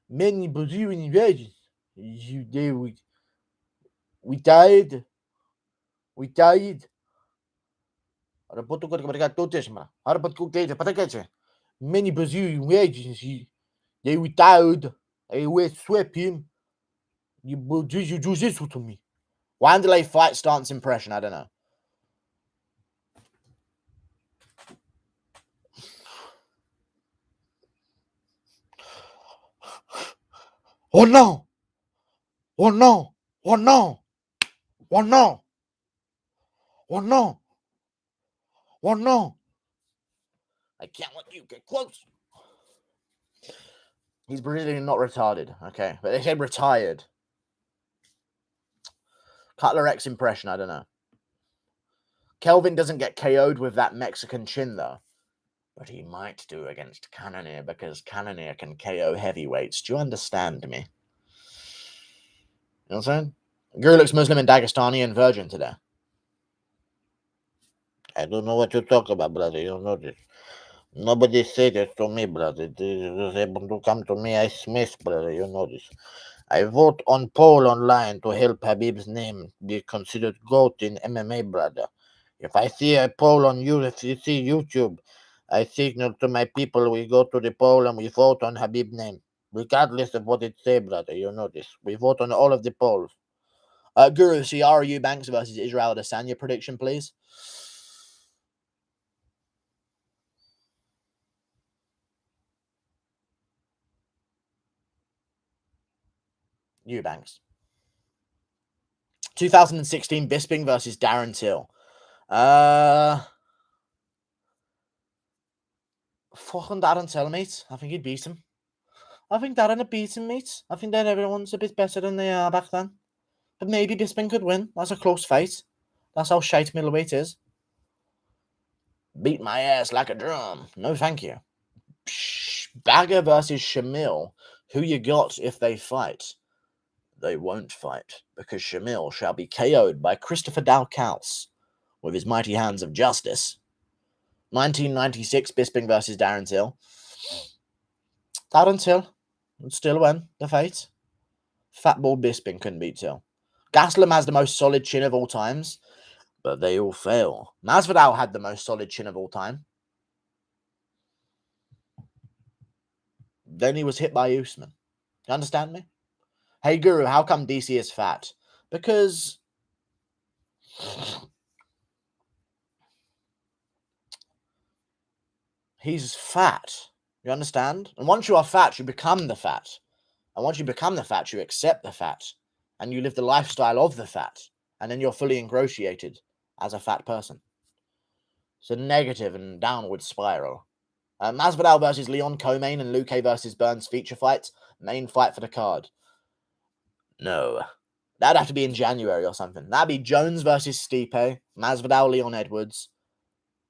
Many Brazilian virgins. They we tired. Ora Portugal brega totes, man. Ora Portugal para many Brazilian virgins. They we tired. I will sweep him. You jiu-jitsu to me. Wanderlei fight stance impression. I don't know. Oh no! Oh no! Oh no! Oh no! Oh no! Oh no! I can't let you get close. He's Brazilian, not retarded. Okay, but they said retired. Cutler X impression. I don't know. Kelvin doesn't get KO'd with that Mexican chin though, but he might do against Cannonier because Cannonier can KO heavyweights. Do you understand me? You know what I'm saying? Guru looks Muslim and Dagestani and virgin today. I don't know what you talk about, brother. You don't know this. Nobody said this to me, brother. They was able to come to me. I Smith, brother. You know this. I vote on poll online to help Habib's name be considered GOAT in MMA, brother. If I see a poll on UFC YouTube, I signal to my people, we go to the poll and we vote on Habib's name. Regardless of what it say, brother. You know this. We vote on all of the polls. Guru, Ciara Eubanks versus Israel Adesanya prediction, please. Eubanks. 2016 Bisping versus Darren Till. Fucking Darren Till, mate. I think he'd beat him. I think Darren would beat him, mate. I think that everyone's a bit better than they are back then. But maybe Bisping could win. That's a close fight. That's how shite middleweight is. Beat my ass like a drum. No, thank you. Bagger versus Shamil. Who you got if they fight? They won't fight, because Shamil shall be KO'd by Christopher Dalkaus with his mighty hands of justice. 1996 Bisping versus Darren Till. Darren Till would still win the fight. Fatball Bisping couldn't beat Till. Gastelum has the most solid chin of all times, but they all fail. Masvidal had the most solid chin of all time. Then he was hit by Usman. You understand me? Hey, Guru, how come DC is fat? Because he's fat. You understand? And once you are fat, you become the fat. And once you become the fat, you accept the fat. And you live the lifestyle of the fat. And then you're fully ingratiated as a fat person. It's a negative and downward spiral. Masvidal versus Leon Co-main and Luque versus Burns feature fight. Main fight for the card. No. That'd have to be in January or something. That'd be Jones versus Stipe. Masvidal, Leon Edwards.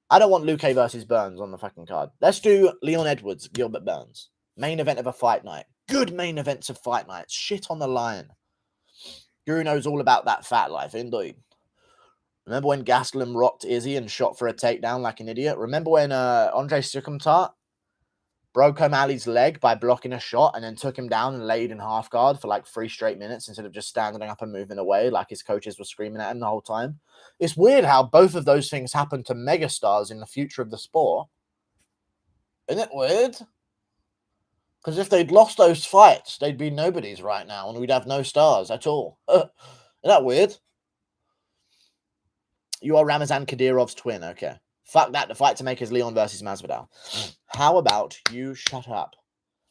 I don't want Luque versus Burns on the fucking card. Let's do Leon Edwards, Gilbert Burns. Main event of a fight night. Good main events of fight nights. Shit on the line. Guru knows all about that fat life, indeed. Remember when Gastelum rocked Izzy and shot for a takedown like an idiot? Remember when Andre Sukumtar broke O'Malley's leg by blocking a shot and then took him down and laid in half guard for like 3 straight minutes instead of just standing up and moving away like his coaches were screaming at him the whole time? It's weird how both of those things happen to megastars in the future of the sport. Isn't it weird? Because if they'd lost those fights, they'd be nobodies right now and we'd have no stars at all. Isn't that weird? You are Ramazan Kadyrov's twin, okay. Fuck that, the fight to make is Leon versus Masvidal. How about you shut up?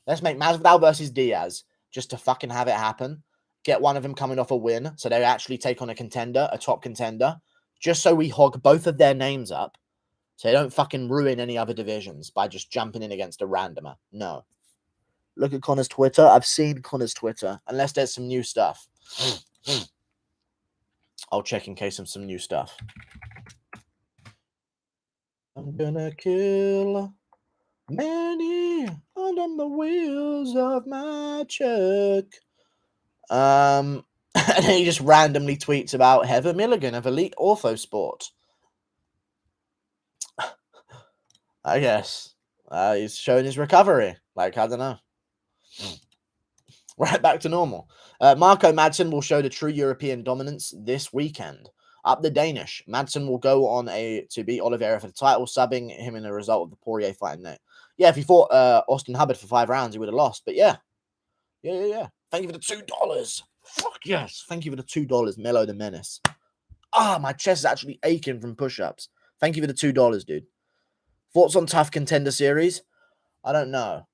Let's make Masvidal versus Diaz just to fucking have it happen. Get one of them coming off a win so they actually take on a contender, a top contender, just so we hog both of their names up so they don't fucking ruin any other divisions by just jumping in against a randomer. No. Look at Connor's Twitter. I've seen Connor's Twitter, unless there's some new stuff. I'll check in case of some new stuff. I'm gonna kill many on the wheels of my truck. And then he just randomly tweets about Heather Milligan of Elite Orthosport. I guess. He's showing his recovery. Like, I don't know. Right back to normal. Marco Madsen will show the true European dominance this weekend. Up the Danish, Madsen will go on to beat Oliveira for the title, subbing him in a result of the Poirier fight. Yeah, if he fought Austin Hubbard for 5 rounds, he would have lost. But yeah. Thank you for the $2. Fuck yes. Thank you for the $2, Mellow the Menace. My chest is actually aching from push-ups. Thank you for the $2, dude. Thoughts on Tough Contender Series? I don't know.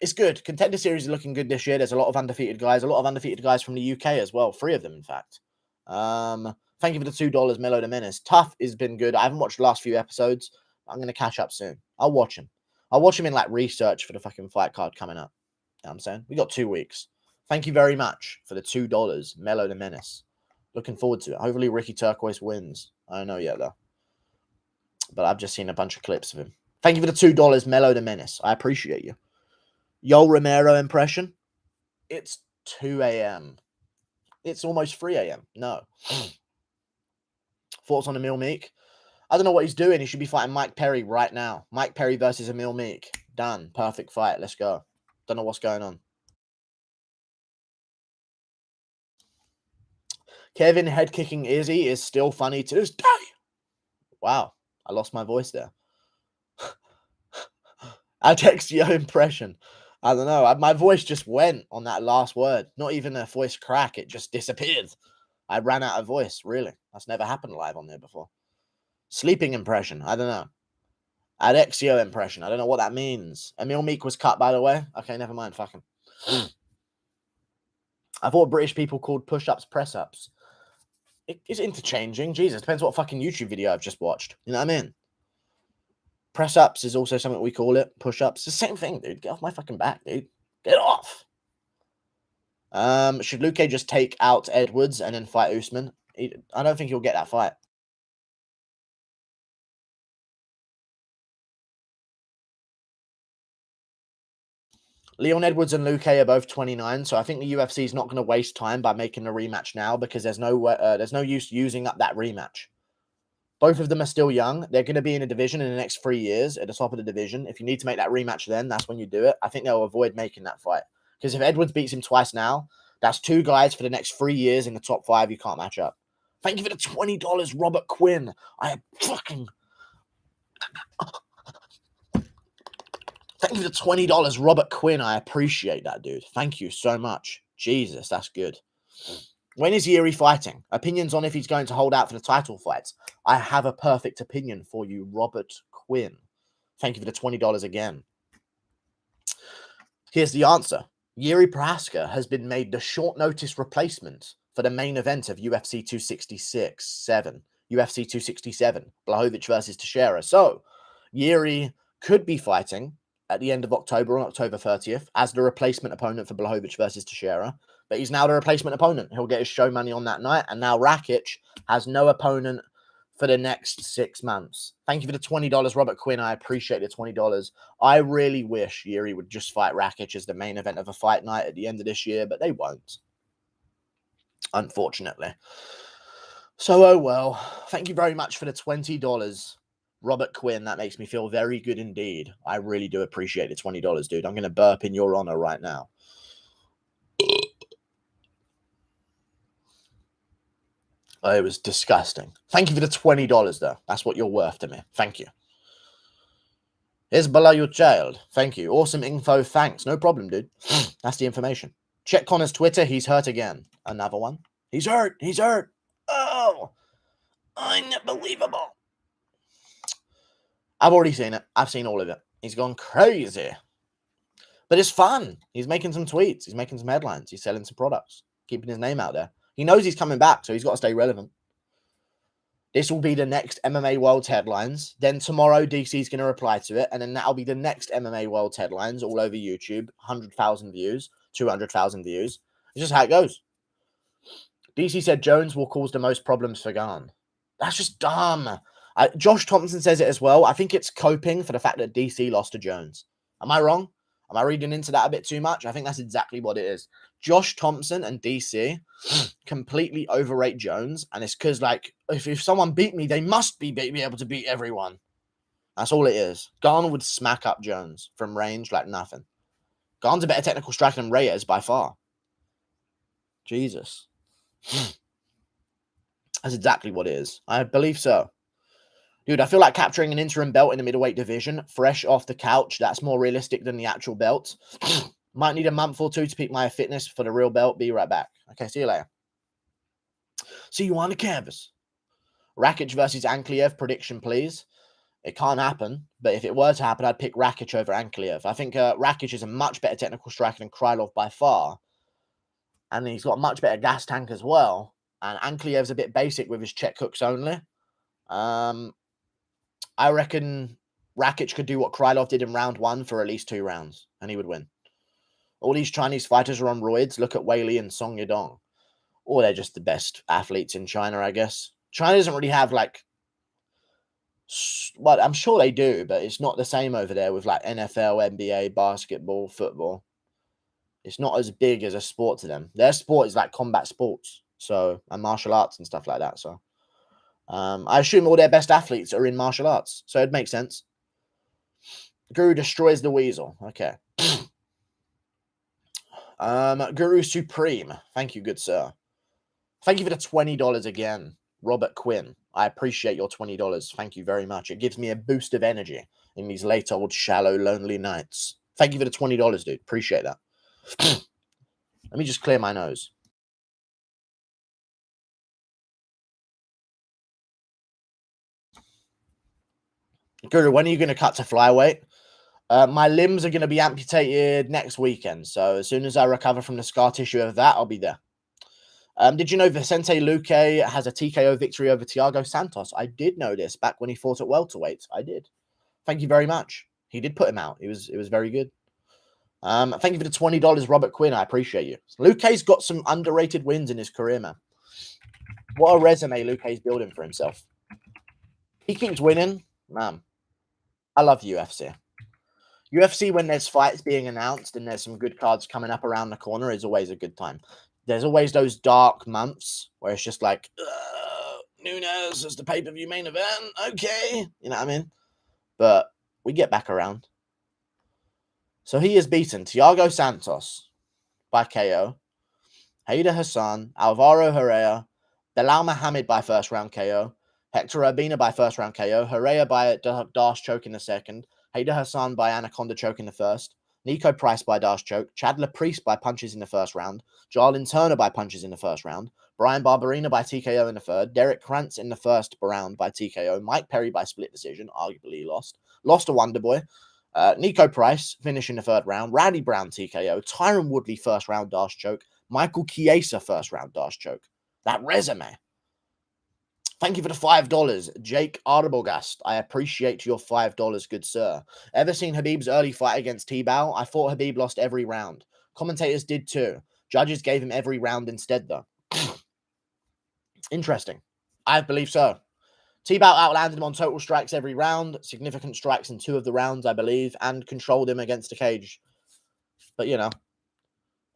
It's good. Contender Series is looking good this year. There's a lot of undefeated guys. A lot of undefeated guys from the UK as well. 3 of them, in fact. Thank you for the $2, Mellow the Menace. Tough has been good. I haven't watched the last few episodes. I'm going to catch up soon. I'll watch him. I'll watch him in, like, research for the fucking fight card coming up. You know what I'm saying? We got 2 weeks. Thank you very much for the $2, Mellow the Menace. Looking forward to it. Hopefully Ricky Turquoise wins. I don't know yet, though. But I've just seen a bunch of clips of him. Thank you for the $2, Mellow the Menace. I appreciate you. Yo Romero impression. It's 2 a.m. It's almost 3 a.m. No. Thoughts on Emil Meek? I don't know what he's doing. He should be fighting Mike Perry right now. Mike Perry versus Emil Meek. Done. Perfect fight. Let's go. Don't know what's going on. Kevin head kicking Izzy is still funny to this day. Wow. I lost my voice there. I text your impression. I don't know. My voice just went on that last word. Not even a voice crack. It just disappeared. I ran out of voice. Really. That's never happened live on there before. Sleeping impression. I don't know. Adexio impression. I don't know what that means. Emil Meek was cut, by the way. Okay, never mind. Fuck him. I thought British people called push-ups press-ups. It's interchanging. Jesus, depends what fucking YouTube video I've just watched. You know what I mean? Press-ups is also something we call it. Push-ups. It's the same thing, dude. Get off my fucking back, dude. Get off. Should Luque just take out Edwards and then fight Usman? I don't think he'll get that fight. Leon Edwards and Luque are both 29, so I think the UFC is not going to waste time by making a rematch now because there's no use using up that rematch. Both of them are still young. They're going to be in a division in the next 3 years at the top of the division. If you need to make that rematch then, that's when you do it. I think they'll avoid making that fight. Because if Edwards beats him twice now, that's 2 guys for the next 3 years in the top 5 you can't match up. Thank you for the $20, Robert Quinn. Thank you for the $20, Robert Quinn. I appreciate that, dude. Thank you so much. Jesus, that's good. When is Yuri fighting? Opinions on if he's going to hold out for the title fights. I have a perfect opinion for you, Robert Quinn. Thank you for the $20 again. Here's the answer. Yuri Prohaska has been made the short notice replacement for the main event of UFC 267, Blachowicz versus Teixeira. So, Yuri could be fighting at the end of October on October 30th as the replacement opponent for Blachowicz versus Teixeira. But he's now the replacement opponent. He'll get his show money on that night. And now Rakic has no opponent for the next 6 months. Thank you for the $20, Robert Quinn. I appreciate the $20. I really wish Yuri would just fight Rakic as the main event of a fight night at the end of this year, but they won't. Unfortunately. So, oh well. Thank you very much for the $20, Robert Quinn. That makes me feel very good indeed. I really do appreciate the $20, dude. I'm going to burp in your honor right now. Oh, it was disgusting. Thank you for the $20, though. That's what you're worth to me. Thank you. Hezbollah, your child. Thank you. Awesome info. Thanks. No problem, dude. That's the information. Check Connor's Twitter. He's hurt again. Another one. He's hurt. He's hurt. Oh, unbelievable. I've already seen it. I've seen all of it. He's gone crazy. But it's fun. He's making some tweets. He's making some headlines. He's selling some products. Keeping his name out there. He knows he's coming back, so he's got to stay relevant. This will be the next MMA Worlds headlines. Then tomorrow, DC's going to reply to it. And then that'll be the next MMA Worlds headlines all over YouTube. 100,000 views, 200,000 views. It's just how it goes. DC said Jones will cause the most problems for Gane. That's just dumb. Josh Thompson says it as well. I think it's coping for the fact that DC lost to Jones. Am I wrong? Am I reading into that a bit too much? I think that's exactly what it is. Josh Thompson and DC completely overrate Jones. And it's because, like, if someone beat me, they must be able to beat everyone. That's all it is. Gane would smack up Jones from range like nothing. Gane's a better technical striker than Reyes by far. Jesus. That's exactly what it is. I believe so. Dude, I feel like capturing an interim belt in the middleweight division, fresh off the couch, that's more realistic than the actual belt. Might need a month or 2 to peak my fitness for the real belt. Be right back. Okay, see you later. See you on the canvas. Rakic versus Ankleev, prediction, please. It can't happen, but if it were to happen, I'd pick Rakic over Ankleev. I think Rakic is a much better technical striker than Krylov by far. And he's got a much better gas tank as well. And Ankleev's a bit basic with his check hooks only. I reckon Rakic could do what Krylov did in round 1 for at least 2 rounds, and he would win. All these Chinese fighters are on roids. Look at Weili and Song Yadong. Or they're just the best athletes in China, I guess. China doesn't really have, like... Well, I'm sure they do, but it's not the same over there with, like, NFL, NBA, basketball, football. It's not as big as a sport to them. Their sport is, like, combat sports, so, and martial arts and stuff like that, so... I assume all their best athletes are in martial arts, so it makes sense. Guru destroys the weasel. Okay. Guru Supreme. Thank you, good sir. Thank you for the $20 again, Robert Quinn. I appreciate your $20. Thank you very much. It gives me a boost of energy in these late old, shallow, lonely nights. Thank you for the $20, dude. Appreciate that. Let me just clear my nose. Guru, when are you going to cut to flyweight? My limbs are going to be amputated next weekend. So as soon as I recover from the scar tissue of that, I'll be there. Did you know Vicente Luque has a TKO victory over Thiago Santos? I did know this back when he fought at welterweight. I did. Thank you very much. He did put him out. It was very good. Thank you for the $20, Robert Quinn. I appreciate you. Luque's got some underrated wins in his career, man. What a resume Luque's building for himself. He keeps winning. Man, I love UFC. UFC, when there's fights being announced and there's some good cards coming up around the corner, is always a good time. There's always those dark months where it's just like, Munhoz is the pay-per-view main event. Okay. You know what I mean? But we get back around. So he has beaten Thiago Santos by KO, Hader Hassan, Alvaro Herrera, Belal Muhammad by first round KO, Hector Urbina by first round KO, Herrera by Dash choke in the second, Hader Hassan by Anaconda choke in the first, Nico Price by Dash choke, Chad Laprice by punches in the first round, Jarlin Turner by punches in the first round, Brian Barberina by TKO in the third, Derek Krantz in the first round by TKO, Mike Perry by split decision, arguably lost to Wonderboy, Nico Price finish in the third round, Randy Brown TKO, Tyron Woodley first round Dash choke, Michael Chiesa first round Dash choke. That resume. Thank you for the $5. Jake Ardebogast. I appreciate your $5, good sir. Ever seen Habib's early fight against T-Bow? I thought Habib lost every round. Commentators did too. Judges gave him every round instead, though. Interesting. I believe so. T-Bow outlanded him on total strikes every round, significant strikes in 2 of the rounds, I believe, and controlled him against the cage. But, you know.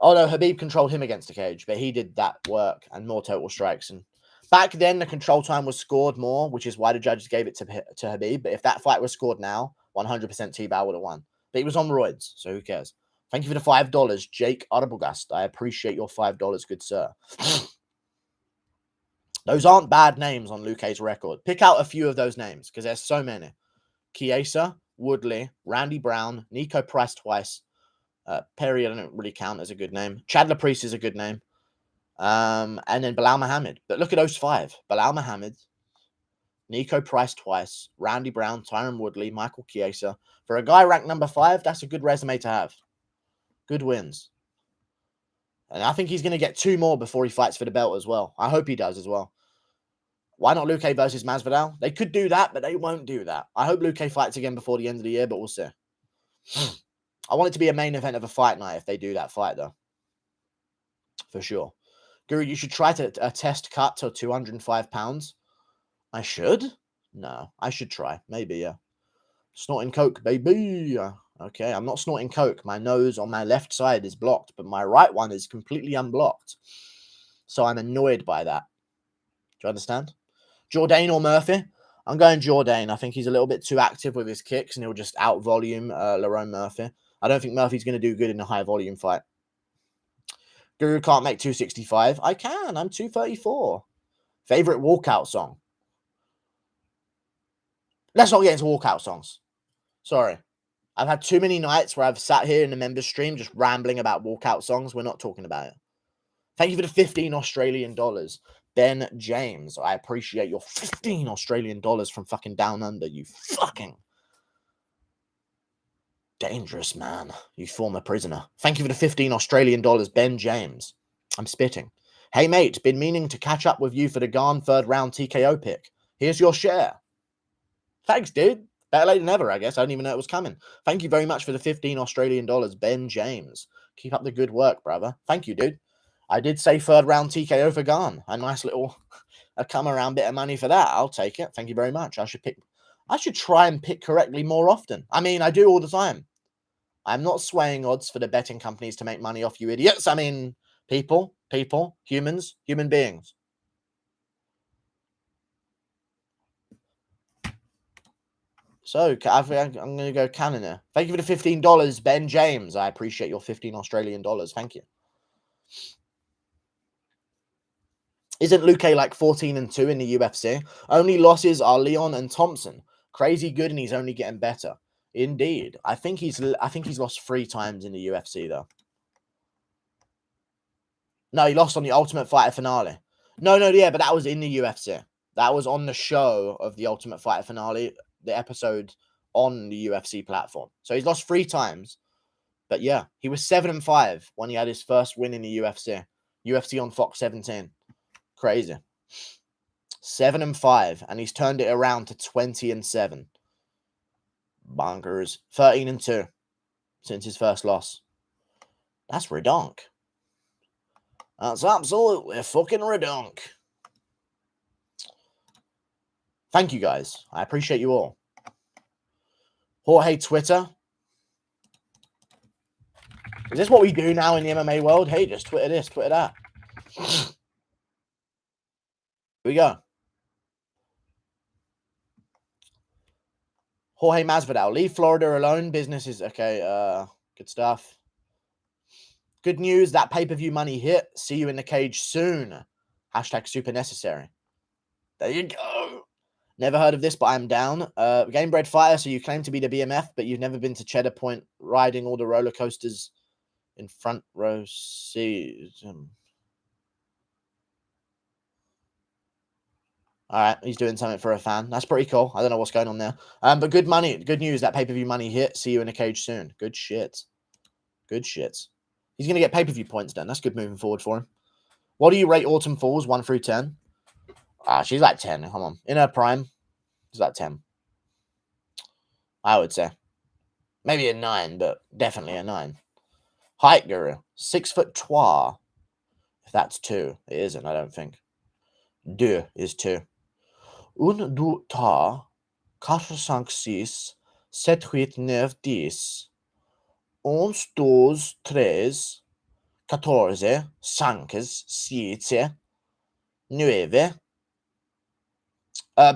Oh, no, Habib controlled him against the cage, but he did that work and more total strikes. And back then, the control time was scored more, which is why the judges gave it to Habib. But if that fight was scored now, 100% T-Bow would have won. But he was on roids, so who cares? Thank you for the $5, Jake Ardebogast. I appreciate your $5, good sir. Those aren't bad names on Luque's record. Pick out a few of those names, because there's so many. Chiesa, Woodley, Randy Brown, Nico Price twice. Perry, I don't really count as a good name. Chad Laprice is a good name. And then Belal Muhammad. But look at those 5. Belal Muhammad, Nico Price twice, Randy Brown, Tyron Woodley, Michael Chiesa. For a guy ranked number 5, that's a good resume to have. Good wins. And I think he's going to get 2 more before he fights for the belt as well. I hope he does as well. Why not Luque versus Masvidal? They could do that, but they won't do that. I hope Luque fights again before the end of the year, but we'll see. I want it to be a main event of a fight night if they do that fight, though. For sure. Guru, you should try a test cut to 205 pounds. I should? No, I should try. Maybe, yeah. Snorting coke, baby. Okay, I'm not snorting coke. My nose on my left side is blocked, but my right one is completely unblocked. So I'm annoyed by that. Do you understand? Jourdain or Murphy? I'm going Jourdain. I think he's a little bit too active with his kicks, and he'll just out-volume Lerone Murphy. I don't think Murphy's going to do good in a high-volume fight. Guru can't make 265. I can. I'm 234. Favorite walkout song? Let's not get into walkout songs. Sorry. I've had too many nights where I've sat here in the members stream just rambling about walkout songs. We're not talking about it. Thank you for the 15 Australian dollars. Ben James, I appreciate your 15 Australian dollars from fucking down under, you fucking dangerous man, you former prisoner. Thank you for the 15 Australian dollars, Ben James. I'm spitting. Hey, mate, been meaning to catch up with you for the Gane third round TKO pick. Here's your share. Thanks, dude. Better late than ever, I guess. I didn't even know it was coming. Thank you very much for the 15 Australian dollars, Ben James. Keep up the good work, brother. Thank you, dude. I did say third round TKO for Gane. A nice little come around bit of money for that. I'll take it. Thank you very much. I should try and pick correctly more often. I mean, I do all the time. I'm not swaying odds for the betting companies to make money off you idiots. I mean, people, humans, human beings. So, I'm going to go Canada. Thank you for the $15, Ben James. I appreciate your 15 Australian dollars. Thank you. Isn't Luque like 14-2 in the UFC? Only losses are Leon and Thompson. Crazy good, and he's only getting better. Indeed. I think he's lost 3 times in the UFC, though. No, he lost on the Ultimate Fighter finale. No, yeah, but that was in the UFC. That was on the show of the Ultimate Fighter finale, the episode on the UFC platform. So he's lost 3 times. But yeah, he was 7-5 when he had his first win in the UFC. UFC on Fox 17. Crazy. 7-5, and he's turned it around to 20-7. Bonkers. 13-2 since his first loss. That's redonk. That's absolutely fucking redonk. Thank you, guys. I appreciate you all. Jorge Twitter. Is this what we do now in the MMA world? Hey, just Twitter this, Twitter that. Here we go. Jorge Masvidal, leave Florida alone. Business is okay. Good stuff. Good news, that pay-per-view money hit. See you in the cage soon. Hashtag super necessary. There you go. Never heard of this, but I'm down. Game bred fighter, so you claim to be the BMF, but you've never been to Cheddar Point riding all the roller coasters in front row seats. All right, he's doing something for a fan. That's pretty cool. I don't know what's going on there. But good money. Good news, that pay-per-view money hit. See you in the cage soon. Good shit. Good shit. He's going to get pay-per-view points done. That's good moving forward for him. What do you rate Autumn Falls, 1 through 10? She's like 10. Come on. In her prime, she's like 10. I would say. Maybe a 9, but definitely a 9. Height Guru, 6'2". If that's 2. It isn't, I don't think. 2 is 2. 1, 2, 3, 4, 5, 6, 7, 8, 9, 10. 11, 12, 13, 14, 15, 16, 9.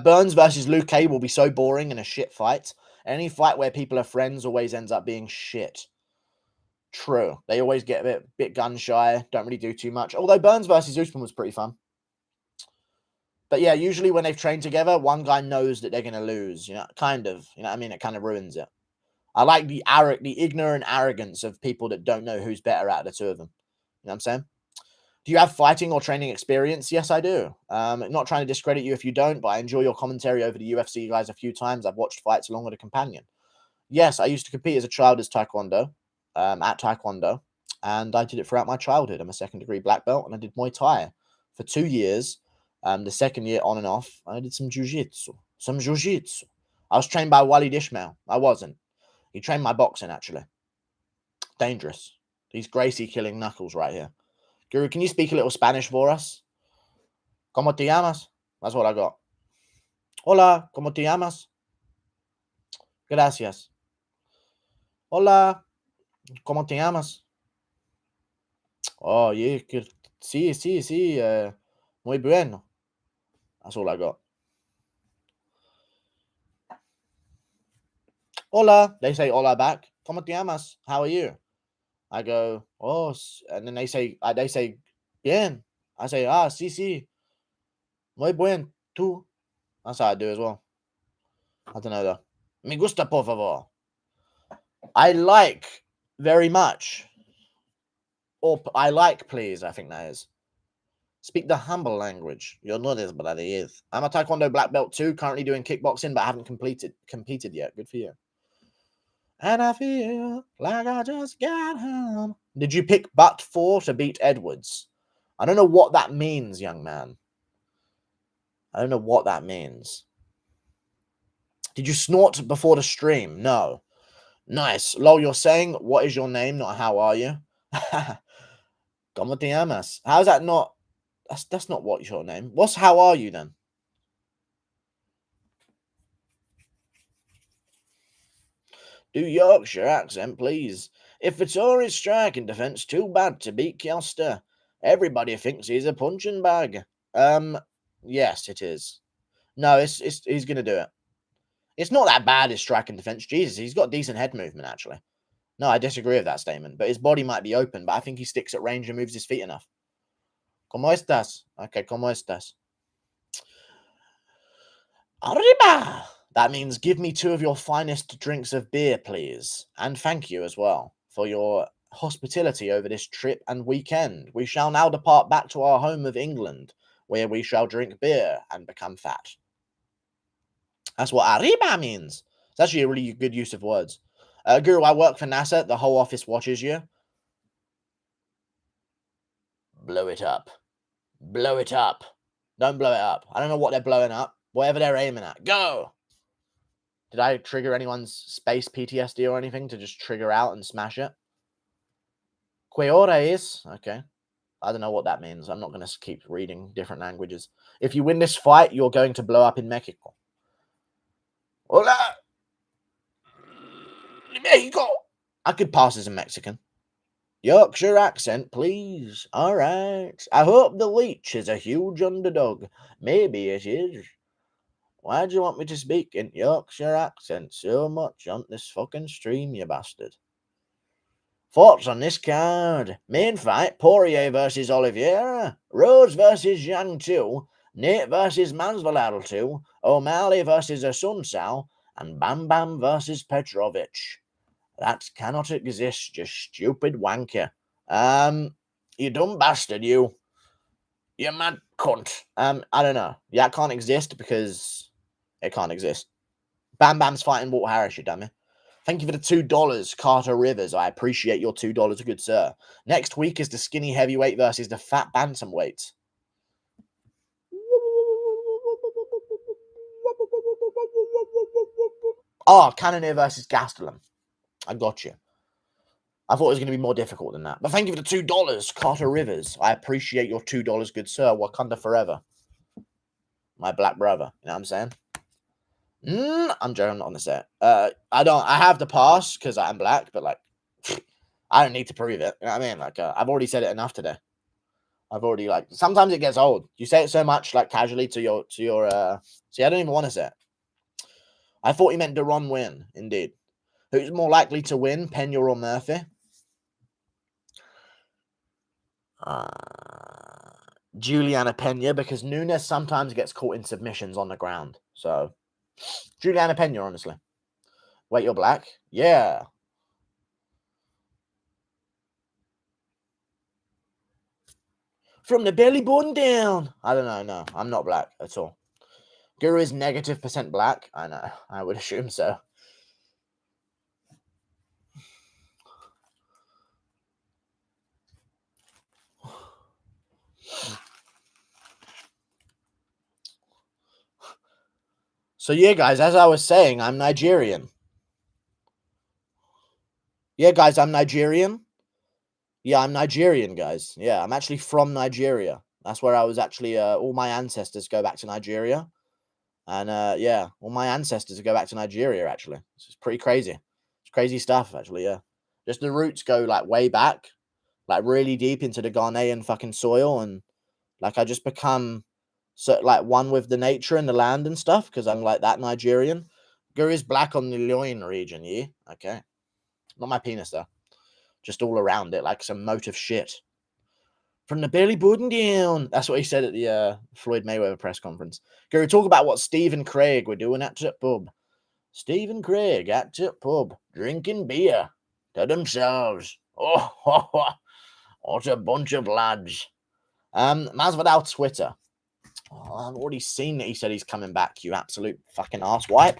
Burns versus Luque will be so boring in a shit fight. Any fight where people are friends always ends up being shit. True. They always get a bit gun shy, don't really do too much. Although Burns versus Usman was pretty fun. But yeah, usually when they've trained together, one guy knows that they're going to lose. You know, kind of. You know what I mean? It kind of ruins it. I like the ignorant arrogance of people that don't know who's better out of the two of them. You know what I'm saying? Do you have fighting or training experience? Yes, I do. Not trying to discredit you if you don't, but I enjoy your commentary over the UFC guys a few times. I've watched fights along with a companion. Yes, I used to compete as a child as Taekwondo, at Taekwondo, and I did it throughout my childhood. I'm a second-degree black belt, and I did Muay Thai for 2 years. The second year, on and off, I did some jiu-jitsu. I was trained by Walid Ishmael. I wasn't. He trained my boxing, actually. Dangerous. He's Gracie killing Knuckles right here. Guru, can you speak a little Spanish for us? ¿Cómo te llamas? That's what I got. Hola, ¿cómo te llamas? Gracias. Hola, ¿cómo te llamas? Oh, yeah. Sí. Muy bueno. That's all I got. Hola. They say hola back. ¿Cómo te llamas? How are you? I go, oh, and then they say bien. I say, sí. Muy buen. Tú. That's how I do as well. I don't know though. Me gusta, por favor. I like very much. Or I like, please, I think that is. Speak the humble language. You're not as bad as he is. I'm a Taekwondo black belt too, currently doing kickboxing, but I haven't competed yet. Good for you. And I feel like I just got home. Did you pick but 4 to beat Edwards? I don't know what that means, young man. I don't know what that means. Did you snort before the stream? No. Nice. Lol, you're saying, what is your name, not how are you? ¿Cómo te llamas? How's that not? That's not what's your name. What's how are you then? Do Yorkshire accent, please. If Vittoria's striking defence too bad to beat Kiosta, everybody thinks he's a punching bag. Yes, it is. No, he's gonna do it. It's not that bad his striking defence. Jesus, he's got decent head movement actually. No, I disagree with that statement. But his body might be open, but I think he sticks at range and moves his feet enough. ¿Cómo estás? Okay, ¿cómo estás? Arriba! That means give me 2 of your finest drinks of beer, please. And thank you as well for your hospitality over this trip and weekend. We shall now depart back to our home of England, where we shall drink beer and become fat. That's what arriba means. It's actually a really good use of words. Guru, I work for NASA. The whole office watches you. Blow it up. Blow it up. Don't blow it up. I don't know what they're blowing up. Whatever they're aiming at. Go! Did I trigger anyone's space PTSD or anything to just trigger out and smash it? Que hora es? Okay. I don't know what that means. I'm not going to keep reading different languages. If you win this fight, you're going to blow up in Mexico. Hola! Mexico! I could pass as a Mexican. Yorkshire accent, please. All right. I hope the leech is a huge underdog. Maybe it is. Why do you want me to speak in Yorkshire accent so much on this fucking stream, you bastard? Thoughts on this card? Main fight, Poirier versus Oliveira, Rhodes versus Yang 2, Nate versus Masvidal 2, O'Malley versus Asuncao, and Bam Bam versus Petrovic. That cannot exist, you stupid wanker. You dumb bastard, you. You mad cunt. I don't know. Yeah, it can't exist because it can't exist. Bam Bam's fighting Walt Harris, you dummy. Thank you for the $2, Carter Rivers. I appreciate your $2, good sir. Next week is the skinny heavyweight versus the fat bantamweight. Oh, Cannonier versus Gastelum. I got you. I thought it was going to be more difficult than that. But thank you for the $2, Carter Rivers. I appreciate your $2, good sir. Wakanda forever. My black brother. You know what I'm saying? I'm joking. I'm not on the set. I have the pass because I'm black, but like, I don't need to prove it. You know what I mean? Like, I've already said it enough today. I've already like. Sometimes it gets old. You say it so much like casually to your. See, I don't even want to say it. I thought you meant Deron win. Indeed. Who's more likely to win, Pena or Murphy? Juliana Pena, because Nunes sometimes gets caught in submissions on the ground. So, Juliana Pena, honestly. Wait, you're black? Yeah. From the belly button down. I don't know. No, I'm not black at all. Guru is -% black. I know. I would assume so. So yeah, guys, as I was saying, I'm Nigerian. Yeah, guys, I'm Nigerian. Yeah, I'm Nigerian, guys. Yeah, I'm actually from Nigeria. That's where I was actually. All my ancestors go back to Nigeria, and yeah, all my ancestors go back to Nigeria. Actually, it's pretty crazy. It's crazy stuff, actually. Yeah, just the roots go like way back, like really deep into the Ghanaian fucking soil, and like I just become so like one with the nature and the land and stuff because I'm like that Nigerian. Guru's black on the loin region, yeah. Okay, not my penis though. Just all around it, like some motive shit. From the belly button down. That's what he said at the Floyd Mayweather press conference. Guru, talk about what Steve and Craig were doing at the pub. Steve and Craig at the pub, drinking beer to themselves. Oh, what a bunch of lads. Masvidal Twitter. Oh, I've already seen that he said he's coming back, you absolute fucking asswipe.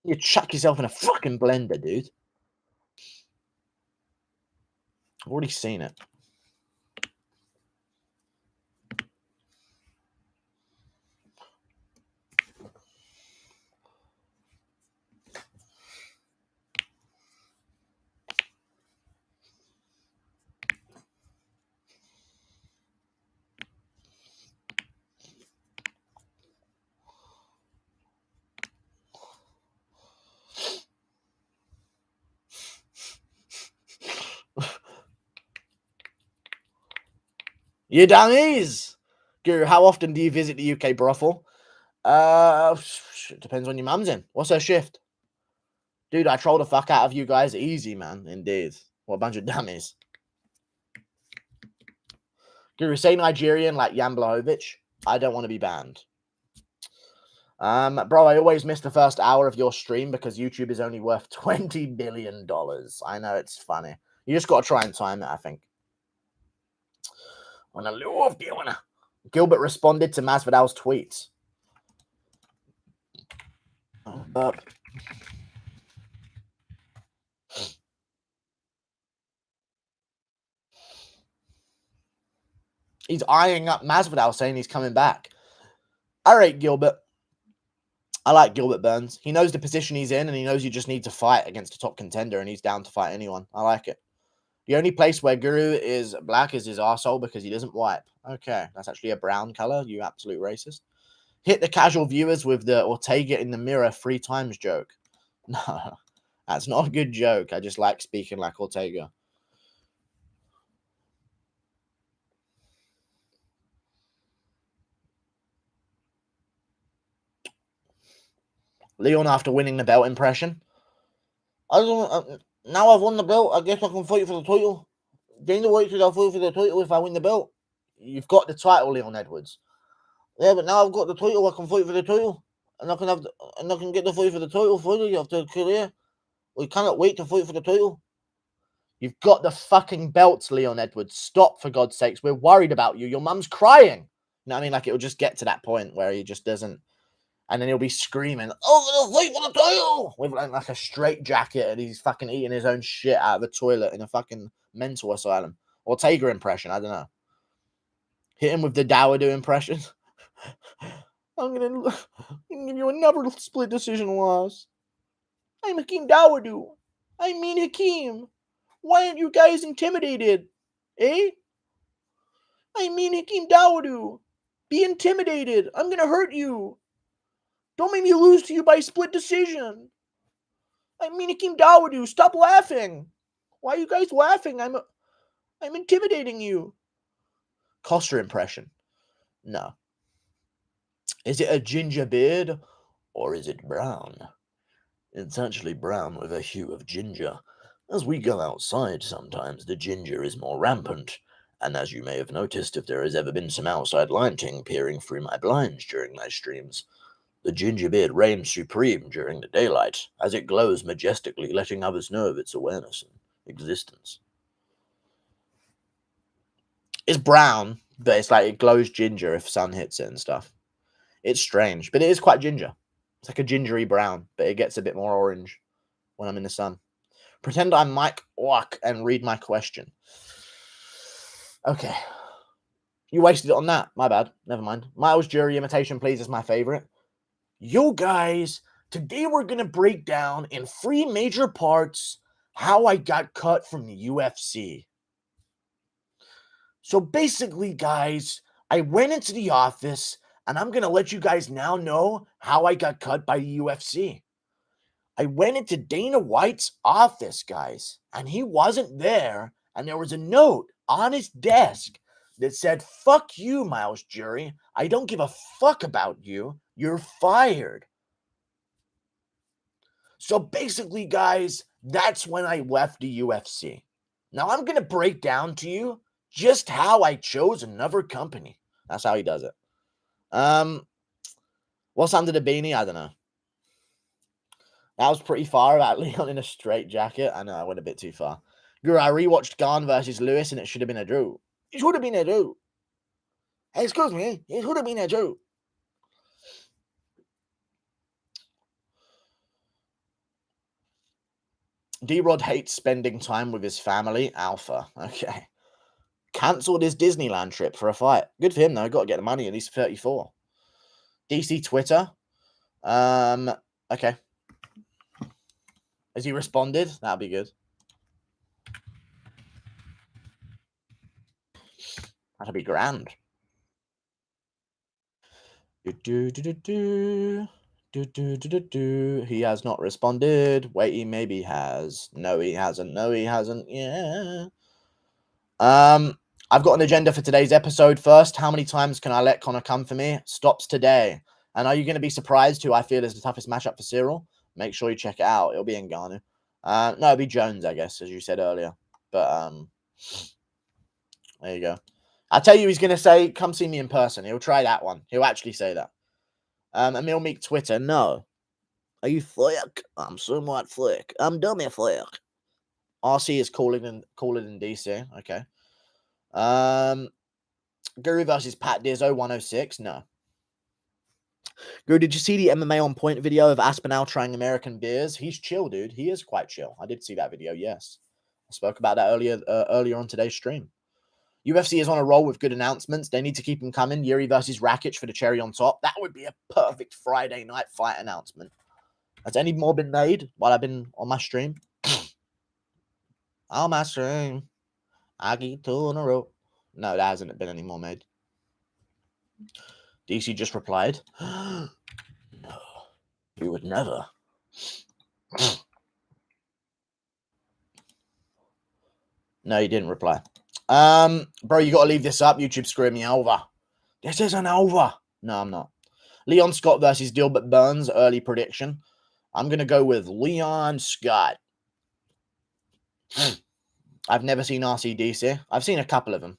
You chuck yourself in a fucking blender, dude. I've already seen it. You dummies! Guru, how often do you visit the UK brothel? Depends when your mum's in. What's her shift? Dude, I troll the fuck out of you guys. Easy, man. Indeed. What a bunch of dummies. Guru, say Nigerian like Jan Blachowicz. I don't want to be banned. Bro, I always miss the first hour of your stream because YouTube is only worth $20 billion. I know, it's funny. You just got to try and time it, I think. When I love doing it. Gilbert responded to Masvidal's tweets. Burp. He's eyeing up Masvidal, saying he's coming back. All right, Gilbert. I like Gilbert Burns. He knows the position he's in, and he knows you just need to fight against a top contender, and he's down to fight anyone. I like it. The only place where Guru is black is his arsehole because he doesn't wipe. Okay, that's actually a brown color, you absolute racist. Hit the casual viewers with the Ortega in the mirror 3 times joke. No, that's not a good joke. I just like speaking like Ortega. Leon after winning the belt impression. Now I've won the belt, I guess I can fight for the title. Dana White said I'll fight for the title if I win the belt. You've got the title, Leon Edwards. Yeah, but now I've got the title, I can fight for the title. And I can get the fight for the title finally after a career. We cannot wait to fight for the title. You've got the fucking belts, Leon Edwards. Stop, for God's sakes. We're worried about you. Your mum's crying. You know what I mean? Like, it'll just get to that point where he just doesn't. And then he'll be screaming, oh, the fight for the title! With like a straight jacket, and he's fucking eating his own shit out of the toilet in a fucking mental asylum. Ortega impression, I don't know. Hit him with the Dawoodu impression. I'm gonna give you another split decision loss. I'm Hakeem Dawoodu. I mean Hakeem. Why aren't you guys intimidated? Eh? I mean Hakeem Dawoodu. Be intimidated. I'm gonna hurt you. Don't make me lose to you by split decision. I mean Hakeem Dawoodu. Stop laughing. Why are you guys laughing? I'm intimidating you. Costa impression. No. Is it a ginger beard or is it brown? It's actually brown with a hue of ginger. As we go outside sometimes, the ginger is more rampant, and as you may have noticed if there has ever been some outside lighting peering through my blinds during my streams, the ginger beard reigns supreme during the daylight, as it glows majestically, letting others know of its awareness and existence. It's brown, but it's like it glows ginger if sun hits it and stuff. It's strange, but it is quite ginger. It's like a gingery brown, but it gets a bit more orange when I'm in the sun. Pretend I'm Mike Ock and read my question. Okay. You wasted it on that. My bad. Never mind. Miles Jury imitation, please, is my favorite. Yo, guys, today we're going to break down in 3 major parts how I got cut from the UFC. So basically, guys, I went into the office, and I'm going to let you guys now know how I got cut by the UFC. I went into Dana White's office, guys, and he wasn't there, and there was a note on his desk that said, fuck you, Miles Jury. I don't give a fuck about you. You're fired. So basically, guys, that's when I left the UFC. Now I'm going to break down to you just how I chose another company. That's how he does it. What's under the beanie? I don't know. That was pretty far about Leon in a straight jacket. I know, I went a bit too far. Guru, I rewatched Gane versus Lewis and it should have been a draw. It should have been a draw. Hey, excuse me. It should have been a draw. D-Rod hates spending time with his family. Alpha. Okay. Cancelled his Disneyland trip for a fight. Good for him, though. Got to get the money, and he's 34. DC Twitter. Okay. Has he responded? That'll be good. That'll be grand. He has not responded. Wait, he maybe has. No, he hasn't. No, he hasn't. Yeah. I've got an agenda for today's episode. First, how many times can I let Conor come for me? Stops today. And are you going to be surprised who I feel is the toughest matchup for Ciryl? Make sure you check it out. It'll be Ngannou. No, it'll be Jones, I guess, as you said earlier. But there you go. I tell you, he's going to say, come see me in person. He'll try that one. He'll actually say that. Emil Meek Twitter, no. Are you flick? I'm somewhat flick. I'm dummy flick. RC is calling in DC. Okay. Guru versus Pat Dizzo 106. No. Guru, did you see the MMA on point video of Aspinall trying American beers? He's chill, dude. He is quite chill. I did see that video. Yes, I spoke about that earlier on today's stream. UFC is on a roll with good announcements. They need to keep them coming. Yuri versus Rakic for the cherry on top. That would be a perfect Friday night fight announcement. Has any more been made while I've been on my stream? On my stream. I keep 2 in a row. No, there hasn't been any more made. DC just replied, no, you would never. No, he didn't reply. Bro, you got to leave this up. YouTube screwing me over. This isn't over. No, I'm not. Leon Scott versus Gilbert Burns, early prediction. I'm going to go with Leon Scott. I've never seen RCDC. I've seen a couple of them.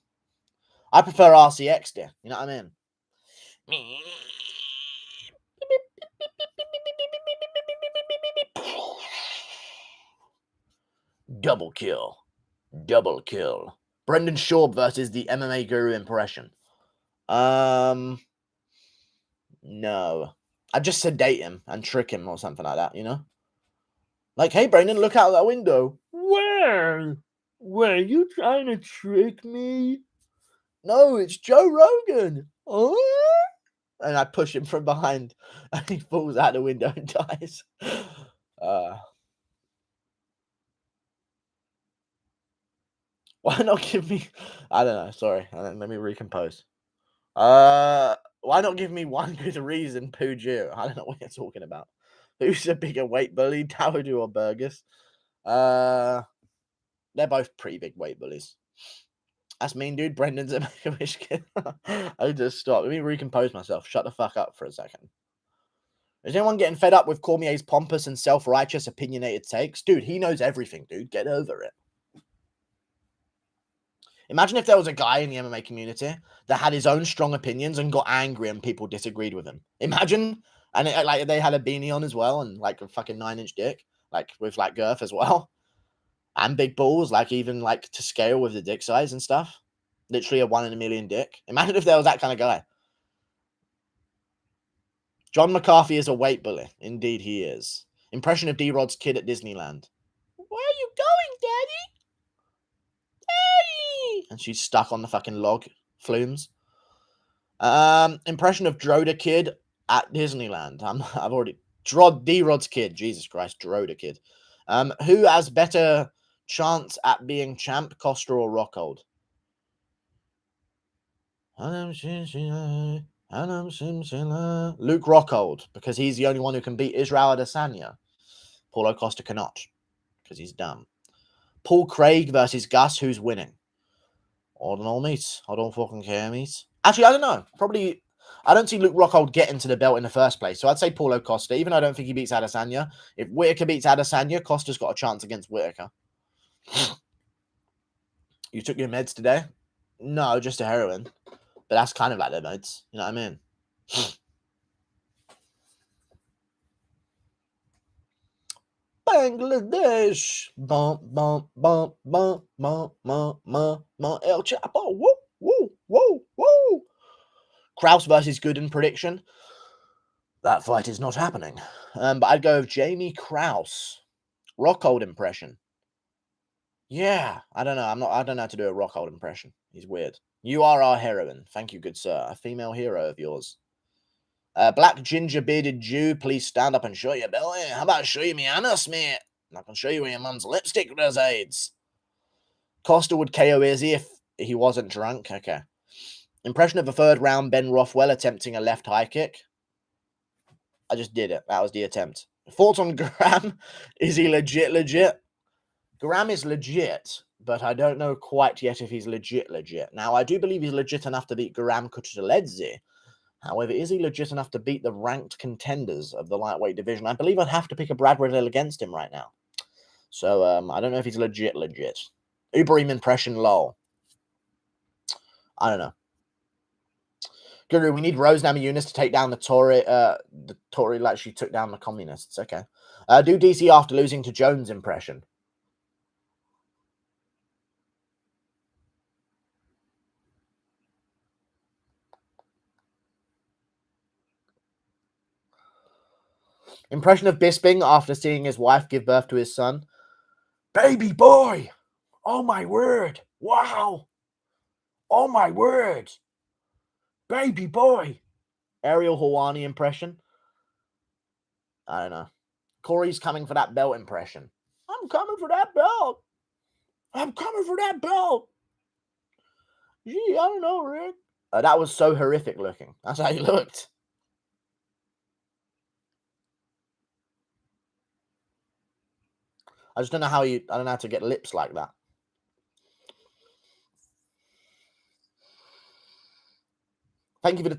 I prefer RCX, dear. You know what I mean? Double kill. Double kill. Brendan Schaub versus the MMA Guru impression. No. I'd just sedate him and trick him or something like that, you know? Like, hey, Brendan, look out that window. Where? Were you trying to trick me? No, it's Joe Rogan. Oh? And I push him from behind and he falls out the window and dies. Why not give me... I don't know. Sorry. Let me recompose. Why not give me one good reason, Pooju? I don't know what you're talking about. Who's a bigger weight bully, Dowdu or Burgess? They're both pretty big weight bullies. That's mean, dude. Brendan's a Make-A-Wish kid. I just stop. Let me recompose myself. Shut the fuck up for a second. Is anyone getting fed up with Cormier's pompous and self-righteous opinionated takes? Dude, he knows everything, dude. Get over it. Imagine if there was a guy in the MMA community that had his own strong opinions and got angry and people disagreed with him. Imagine. And like they had a beanie on as well and like a fucking 9-inch dick, like with like girth as well. And big balls, like even like to scale with the dick size and stuff. Literally a 1 in a million dick. Imagine if there was that kind of guy. John McCarthy is a weight bully. Indeed he is. Impression of D-Rod's kid at Disneyland. Where are you going, Daddy? Daddy! And she's stuck on the fucking log flumes. Impression of Droda kid at Disneyland. I've already... D-Rod's kid. Jesus Christ, Droda kid. Who has better chance at being champ, Costa or Rockhold? Luke Rockhold, because he's the only one who can beat Israel Adesanya. Paulo Costa cannot, because he's dumb. Paul Craig versus Gus, who's winning? I don't know, mate. I don't fucking care, mate. Actually, I don't know. Probably, I don't see Luke Rockhold getting to the belt in the first place, so I'd say Paulo Costa, even though I don't think he beats Adesanya. If Whittaker beats Adesanya, Costa's got a chance against Whittaker. You took your meds today? No, just a heroin. But that's kind of like their meds. You know what I mean? Bangladesh. Bump, bump, bump, bump, bump, bump, bump, bump. El Chapo. Woo, woo, woo, woo. Kraus versus Gooden prediction. That fight is not happening. But I'd go with Jamie Kraus. Rockhold impression. Yeah, I don't know. I don't know how to do a Rockhold impression. He's weird. You are our heroine. Thank you, good sir. A female hero of yours. Black ginger bearded Jew, please stand up and show your belly. How about show you me anus, mate? I can show you where your mum's lipstick resides. Costa would KO Izzy if he wasn't drunk. Okay. Impression of the third round, Ben Rothwell attempting a left high kick. I just did it. That was the attempt. Thoughts on Graham? Is he legit? Graham is legit, but I don't know quite yet if he's legit. Now, I do believe he's legit enough to beat Graham Kutateledze. However, is he legit enough to beat the ranked contenders of the lightweight division? I believe I'd have to pick a Brad Riddle against him right now. So, I don't know if he's legit. Uberim impression, lol. I don't know. Guru, we need Rose Namajunas to take down the Tory like she took down the communists. Okay. Do DC after losing to Jones impression. Impression of Bisping after seeing his wife give birth to his son. Baby boy! Oh my word! Wow! Oh my word! Baby boy! Ariel Helwani impression. I don't know. Corey's coming for that belt impression. I'm coming for that belt. I'm coming for that belt. Gee, I don't know, Rick. That was so horrific looking. That's how he looked. I just don't know how I don't know how to get lips like that. Thank you for the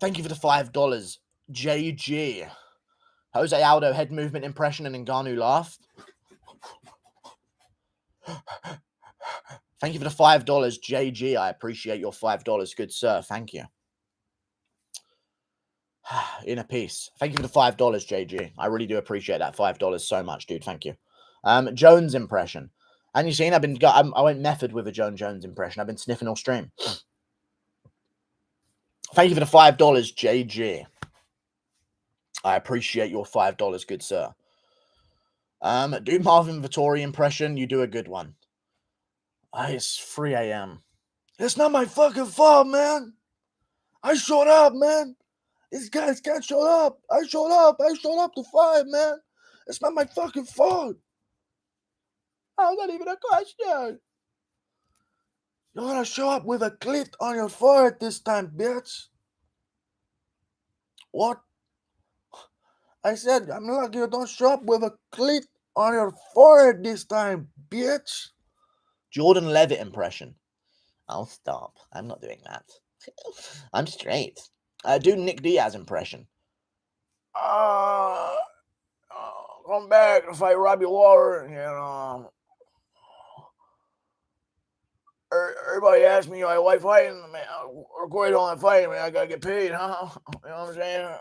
Thank you for the $5. JG. Jose Aldo head movement impression and Ngannou laugh. Thank you for the $5, JG. I appreciate your $5, good sir. Thank you. Inner peace. Thank you for the $5, JG. I really do appreciate that $5 so much, dude. Thank you. Jones impression. And you seen, I went method with a Jones impression. I've been sniffing all stream. Thank you for the $5, JG. I appreciate your $5, good sir. Do Marvin Vittori impression. You do a good one. It's 3 a.m. It's not my fucking fault, man. I showed up, man. These guys can't show up. I showed up to 5, man. It's not my fucking fault. Oh, not even a question. You're gonna show up with a clit on your forehead this time, bitch. What? I said, I'm lucky you don't show up with a clit on your forehead this time, bitch. Jordan Levitt impression. I'll stop. I'm not doing that. I'm straight. Do Nick Diaz impression. Come back and fight Robbie Lawler. You know. Everybody asks me, I like fighting. Man, I quit on fighting. Man, I gotta get paid, huh? You know what I'm saying?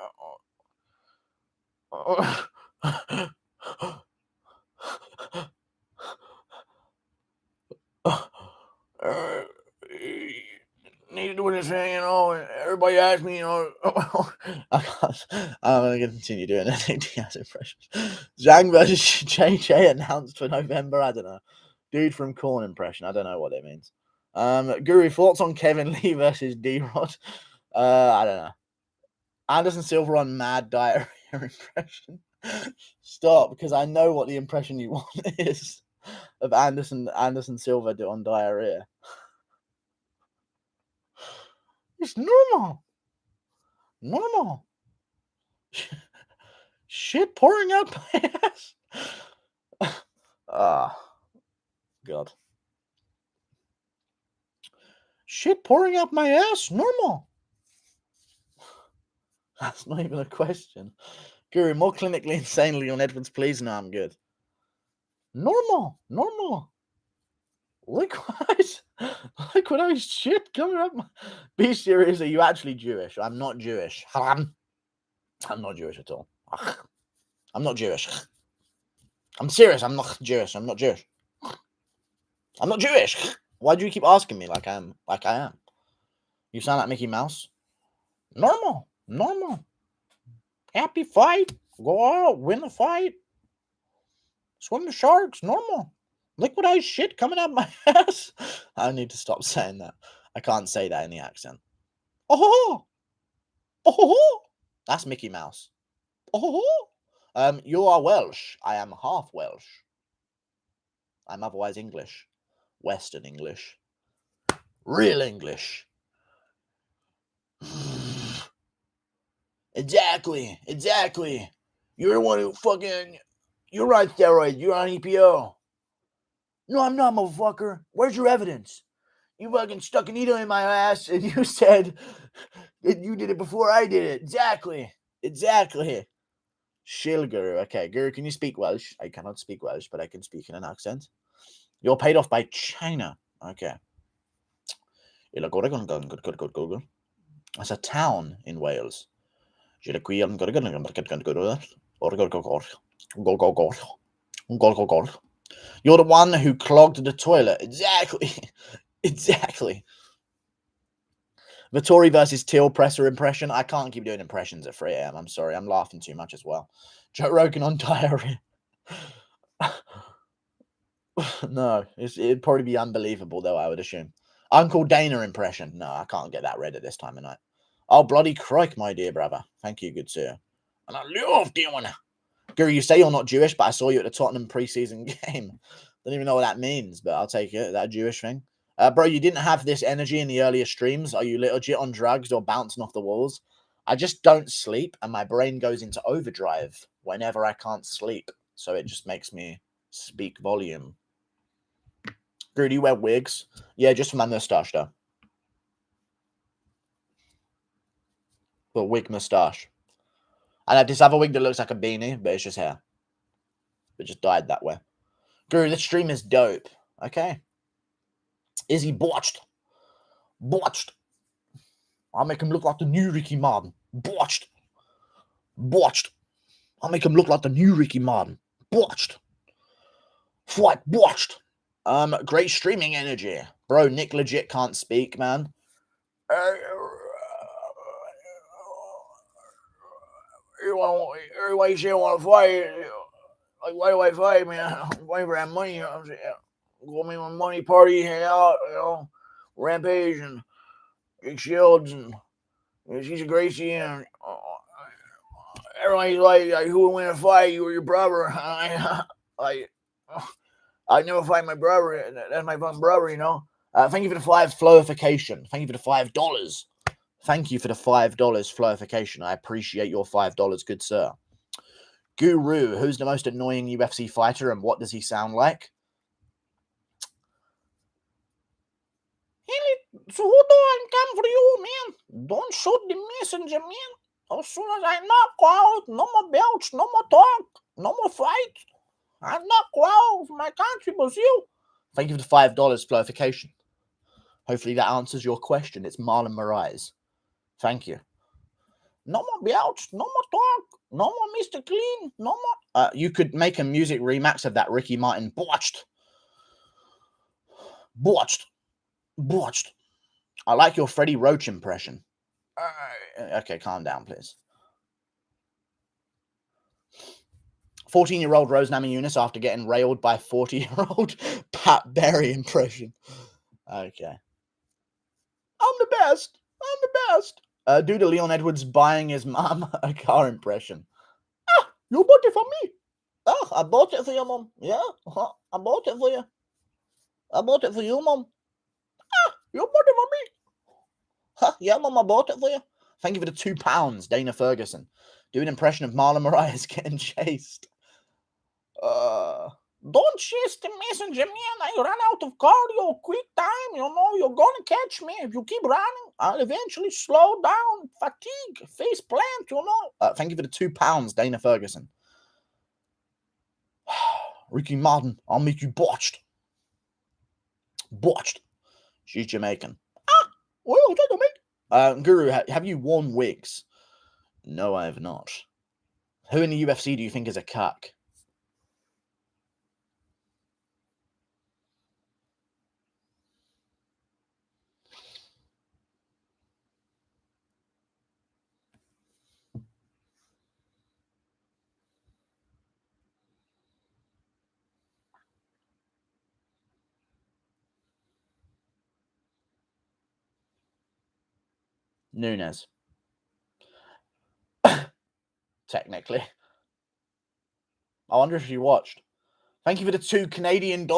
Need to do this thing, you know. And everybody asks me, you know. I'm gonna continue doing a Nick Diaz impression. Zhang versus JJ announced for November. I don't know. Dude from Corn impression. I don't know what it means. Guru, thoughts on Kevin Lee versus D-Rod? I don't know. Anderson Silva on Mad Diarrhea impression. Stop, because I know what the impression you want is of Anderson Silva on diarrhea. It's normal. Normal. Shit pouring out my ass. God. Shit pouring out my ass? Normal. That's not even a question. Guru, more clinically insanely on Edwards, please. No, I'm good. Normal. Liquidized shit coming up. Be serious. Are you actually Jewish? I'm not Jewish. I'm not Jewish at all. I'm not Jewish. I'm serious. I'm not Jewish. I'm not Jewish. I'm not Jewish. Why do you keep asking me like I am? You sound like Mickey Mouse. Normal. Happy fight. Go out. Win the fight. Swim the sharks. Normal. Liquidized shit coming out my ass. I need to stop saying that. I can't say that in the accent. Oh, that's Mickey Mouse. Oh, you are Welsh. I am half Welsh. I'm otherwise English. Western English. Real English. Exactly. You're the one who fucking... You're on steroids. You're on EPO. No, I'm not, motherfucker. Where's your evidence? You fucking stuck a needle in my ass and you said that you did it before I did it. Exactly. Shill, Guru. Okay, Guru, can you speak Welsh? I cannot speak Welsh, but I can speak in an accent. You're paid off by China. Okay. That's a town in Wales. You're the one who clogged the toilet. Exactly. Vittori versus Teal presser impression. I can't keep doing impressions at 3 a.m. I'm sorry. I'm laughing too much as well. Joe Rogan on diarrhea. No, it'd probably be unbelievable, though, I would assume. Uncle Dana impression. No, I can't get that read at this time of night. Oh, bloody crike, my dear brother. Thank you, good sir. And I love doing it. Guru, you say you're not Jewish, but I saw you at the Tottenham preseason game. Don't even know what that means, but I'll take it. That Jewish thing. Bro, you didn't have this energy in the earlier streams. Are you legit on drugs or bouncing off the walls? I just don't sleep, and my brain goes into overdrive whenever I can't sleep. So it just makes me speak volume. Guru, do you wear wigs? Yeah, just for my mustache, though. but wig moustache. And I have this other wig that looks like a beanie, but it's just hair. It just dyed that way. Guru, this stream is dope. Okay. Is he botched? Botched. I'll make him look like the new Ricky Martin. Botched. Botched. I'll make him look like the new Ricky Martin. Botched. Fight. Botched. Great streaming energy. Bro, Nick legit can't speak, man. Everybody say I want to fight. Like, why do I fight, man? I'm waiting for that money. You know what I'm saying? Go me my money party, hang out, you know, Rampage and Big Shields and She's a Gracie and everybody's like, who would win a fight? You or your brother? I never fight my brother. That's my fun brother, you know. Thank you for the flowification. Thank you for the $5. Thank you for the $5 flowification. I appreciate your $5, good sir. Guru, who's the most annoying UFC fighter and what does he sound like? So who do I come for you, man? Don't shoot the messenger, man. As soon as I knock out, no more belts, no more talk, no more fight. I knock out my country was you. Thank you for the $5 flowification. Hopefully that answers your question. It's Marlon Moraes. Thank you. No more belts, no more talk, no more Mr. Clean, no more. You could make a music remix of that Ricky Martin botched. Botched. Botched. I like your Freddie Roach impression. Okay, calm down, please. 14-year-old Rose Namajunas after getting railed by 40-year-old Pat Berry impression. Okay. I'm the best. I'm the best. Due to Leon Edwards buying his mom a car impression. You bought it for me. I bought it for you, mom. Yeah, I bought it for you. I bought it for you, mom. You bought it for me. Yeah, mom, I bought it for you. Thank you for the £2, Dana Ferguson. Do an impression of Marlon Moraes getting chased. Don't chase the messenger, man. I run out of cardio quick time. You know, you're gonna catch me. If you keep running, I'll eventually slow down. Fatigue, face plant, you know. Thank you for the £2, Dana Ferguson. Ricky Martin, I'll make you botched. Botched. She's Jamaican. Well, Jamaican. Guru, have you worn wigs? No, I have not. Who in the UFC do you think is a cuck? Nunes. Technically. I wonder if you watched. Thank you for the $2 Canadian,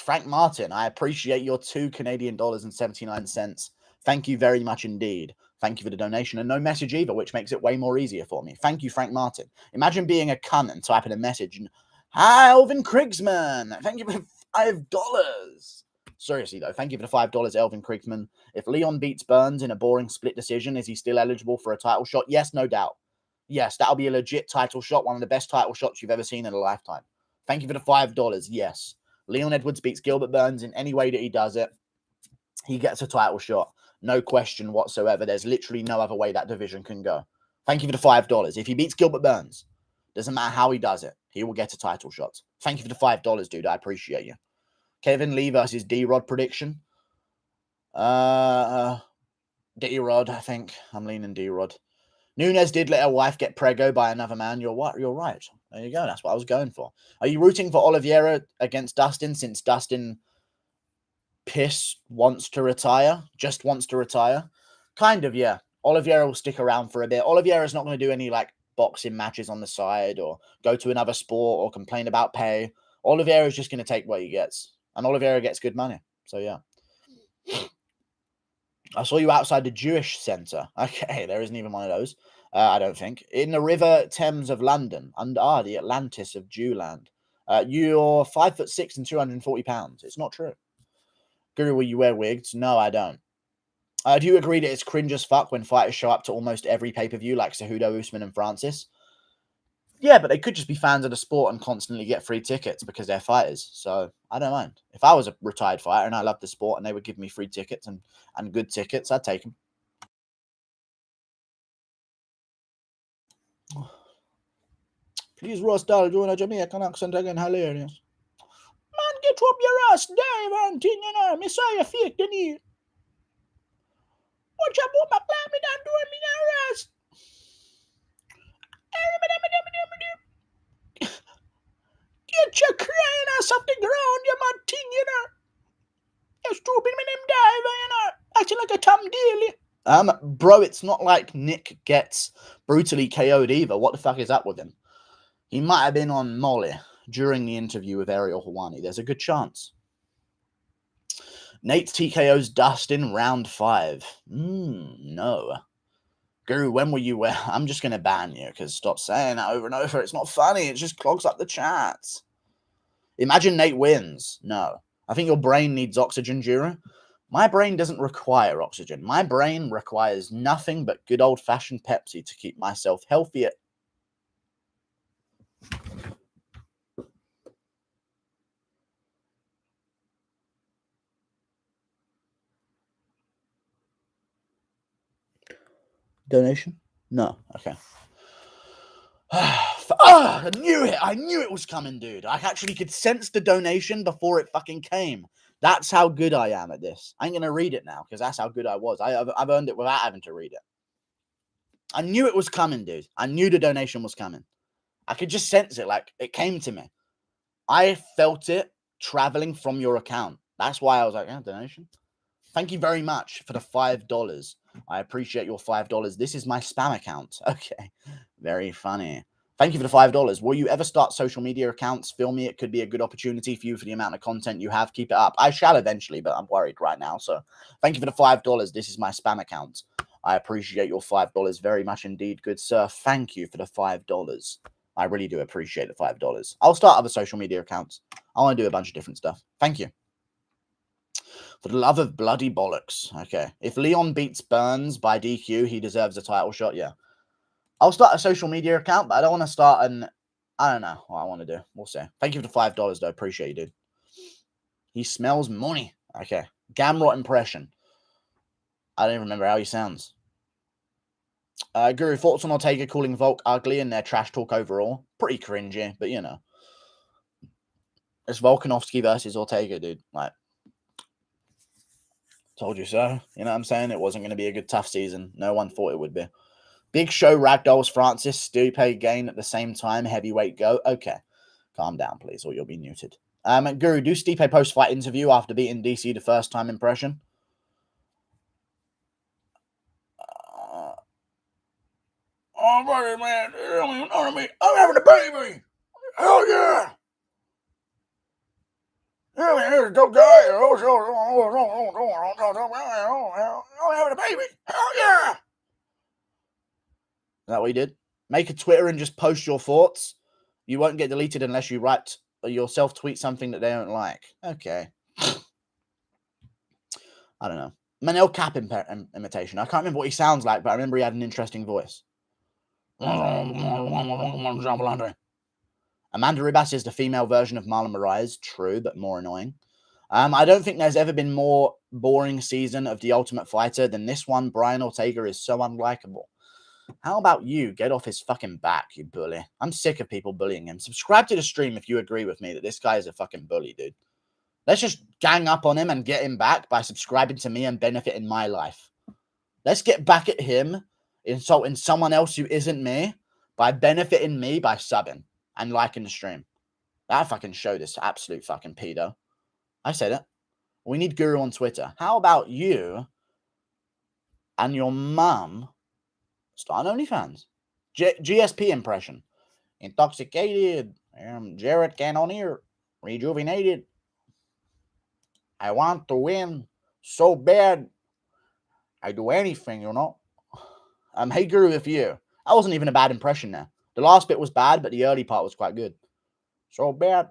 Frank Martin. I appreciate your $2 Canadian and 79 cents. Thank you very much indeed. Thank you for the donation and no message either, which makes it way more easier for me. Thank you, Frank Martin. Imagine being a cunt and typing a message and, hi, Elvin Krigsman. Thank you for $5. Seriously, though, thank you for the $5, Elvin Krigsman. If Leon beats Burns in a boring split decision, is he still eligible for a title shot? Yes, no doubt. Yes, that'll be a legit title shot, one of the best title shots you've ever seen in a lifetime. Thank you for the $5. Yes. Leon Edwards beats Gilbert Burns in any way that he does it. He gets a title shot. No question whatsoever. There's literally no other way that division can go. Thank you for the $5. If he beats Gilbert Burns, doesn't matter how he does it, he will get a title shot. Thank you for the $5, dude. I appreciate you. Kevin Lee versus D-Rod prediction. D-Rod, I think. I'm leaning D-Rod. Nunes did let her wife get prego by another man. You're what? You're right. There you go. That's what I was going for. Are you rooting for Oliveira against Dustin since Dustin wants to retire? Just wants to retire? Kind of, yeah. Oliveira will stick around for a bit. Oliveira's not going to do any like boxing matches on the side or go to another sport or complain about pay. Oliveira's just going to take what he gets. And Oliveira gets good money. So, yeah. I saw you outside the Jewish Centre. Okay, there isn't even one of those. I don't think. In the River Thames of London. And the Atlantis of Jewland. You're 5'6" and 240 pounds. It's not true. Guru, will you wear wigs? No, I don't. Do you agree that it's cringe as fuck when fighters show up to almost every pay-per-view like Cejudo, Usman, and Francis? Yeah, but they could just be fans of the sport and constantly get free tickets because they're fighters. So I don't mind. If I was a retired fighter and I loved the sport and they would give me free tickets and good tickets, I'd take them. Please, Ross Dahl, doing a Jamaican accent again, hilarious. Man, get up your ass, Dave, and thing, you know, Messiah fake the knee. Watch out, boy, my plan me down doing me now, ass. Get your crying ass off the ground, you mad thing, you know. You're stupid with them diver, you know. Acting like a Tom Daly. Bro, it's not like Nick gets brutally KO'd either. What the fuck is up with him? He might have been on Molly during the interview with Ariel Helwani. There's a good chance. Nate TKO's Dust in round 5. No. Guru, when were you where? I'm just going to ban you because stop saying that over and over. It's not funny. It just clogs up the chats. Imagine Nate wins. No. I think your brain needs oxygen, Jura. My brain doesn't require oxygen. My brain requires nothing but good old-fashioned Pepsi to keep myself healthy. Donation? No. Okay. I knew it. I knew it was coming, dude. I actually could sense the donation before it fucking came. That's how good I am at this. I ain't going to read it now because that's how good I was. I've earned it without having to read it. I knew it was coming, dude. I knew the donation was coming. I could just sense it. Like, it came to me. I felt it traveling from your account. That's why I was like, yeah, donation. Thank you very much for the $5. I appreciate your $5. This is my spam account. Okay. Very funny. Thank you for the $5. Will you ever start social media accounts? Film me. It could be a good opportunity for you for the amount of content you have. Keep it up. I shall eventually, but I'm worried right now. So thank you for the $5. This is my spam account. I appreciate your $5 very much indeed, good sir. Thank you for the $5. I really do appreciate the $5. I'll start other social media accounts. I want to do a bunch of different stuff. Thank you. For the love of bloody bollocks. Okay. If Leon beats Burns by DQ, he deserves a title shot. Yeah. I'll start a social media account, but I don't want to start an... I don't know what I want to do. We'll see. Thank you for the $5, though. Appreciate you, dude. He smells money. Okay. Gamrot impression. I don't even remember how he sounds. Guru, thoughts on Ortega calling Volk ugly and their trash talk overall? Pretty cringy, but you know. It's Volkanovski versus Ortega, dude. Like, told you so. You know what I'm saying? It wasn't going to be a good, tough season. No one thought it would be. Big Show ragdolls Francis. Stipe Gane at the same time. Heavyweight go. Okay. Calm down, please, or you'll be muted. Guru, do Stipe post-fight interview after beating DC the first time impression? Oh, buddy, man. You don't even know what I mean. I'm having a baby. Hell yeah. Yeah, here's a dope guy. I'm having a baby. Hell yeah. Is that what you did? Make a Twitter and just post your thoughts. You won't get deleted unless you write or yourself tweet something that they don't like. Okay. I don't know. Manel Cap imitation. I can't remember what he sounds like, but I remember he had an interesting voice. Amanda Ribas is the female version of Marlon Moraes. True, but more annoying. I don't think there's ever been more boring season of The Ultimate Fighter than this one. Brian Ortega is so unlikable. How about you? Get off his fucking back, you bully. I'm sick of people bullying him. Subscribe to the stream if you agree with me that this guy is a fucking bully, dude. Let's just gang up on him and get him back by subscribing to me and benefiting my life. Let's get back at him, insulting someone else who isn't me, by benefiting me by subbing and liking the stream. That fucking show this absolute fucking pedo. I said it. We need Guru on Twitter. How about you and your mum start an OnlyFans? GSP impression. Intoxicated. Jarrett Cannonier. Rejuvenated. I want to win so bad. I do anything, you know. Hey Guru, if you. That wasn't even a bad impression there. The last bit was bad, but the early part was quite good. So bad.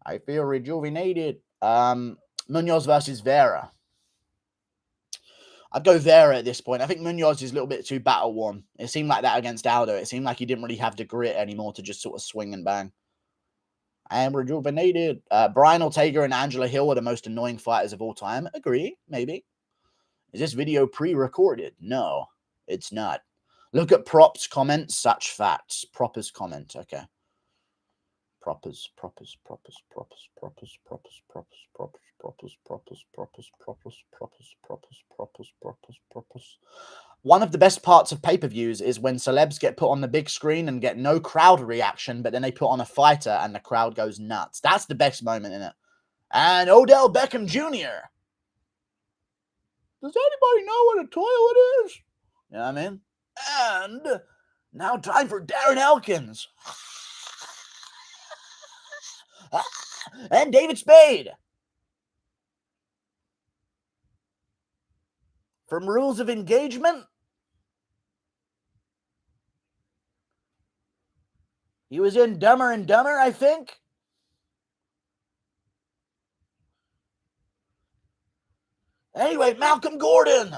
I feel rejuvenated. Munhoz versus Vera. I'd go there at this point. I think Munhoz is a little bit too battle-worn. It seemed like that against Aldo. It seemed like he didn't really have the grit anymore to just sort of swing and bang. I am rejuvenated. Brian Ortega and Angela Hill are the most annoying fighters of all time. Agree, maybe. Is this video pre-recorded? No, it's not. Look at props, comments, such facts. Proppers comment, okay. Proppers. One of the best parts of pay-per-views is when celebs get put on the big screen and get no crowd reaction, but then they put on a fighter and the crowd goes nuts. That's the best moment in it. And Odell Beckham Jr. Does anybody know what a toilet is? You know what I mean? And now time for Darren Elkins. And David Spade. From Rules of Engagement. He was in Dumber and Dumber, I think. Anyway, Malcolm Gordon.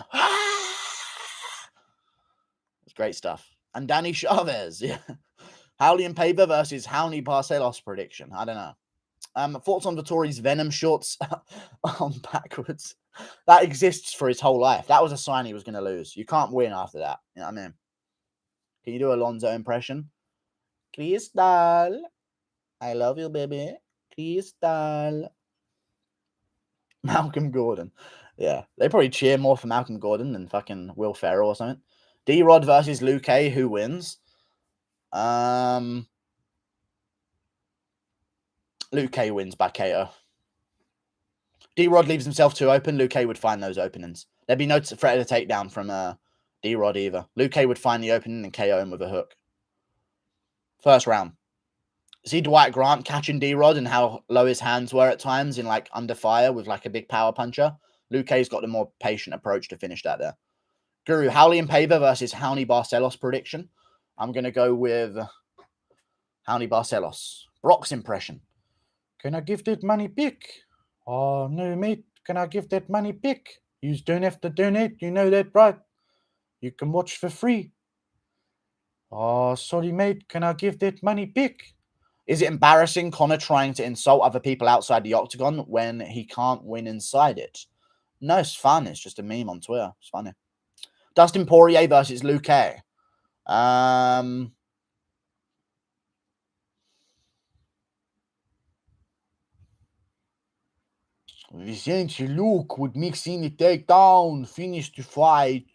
It's great stuff. And Danny Chavez. Yeah. Howley Paver versus Howley Barcelos prediction. I don't know. Thoughts on Vittori's Venom shorts on backwards. That exists for his whole life. That was a sign he was going to lose. You can't win after that. You know what I mean? Can you do Alonso impression? Crystal. I love you, baby. Crystal. Malcolm Gordon. Yeah. They probably cheer more for Malcolm Gordon than fucking Will Ferrell or something. D-Rod versus Luque. Who wins? Luque wins by KO. D-Rod leaves himself too open. Luque would find those openings. There'd be no threat of a takedown from D-Rod either. Luque would find the opening and KO him with a hook. First round. See Dwight Grant catching D-Rod and how low his hands were at times in like under fire with like a big power puncher. Luque's got the more patient approach to finish that there. Guru, Howley and Paver versus Howley Barcelos prediction. I'm going to go with Howley Barcelos. Brock's impression. Can I give that money back? Oh, no, mate. Can I give that money back? You don't have to donate. You know that, right? You can watch for free. Oh, sorry, mate. Can I give that money back? Is it embarrassing Conor trying to insult other people outside the octagon when he can't win inside it? No, it's fun. It's just a meme on Twitter. It's funny. Dustin Poirier versus Luque. Vicente Luque would mix in the takedown, finish the fight.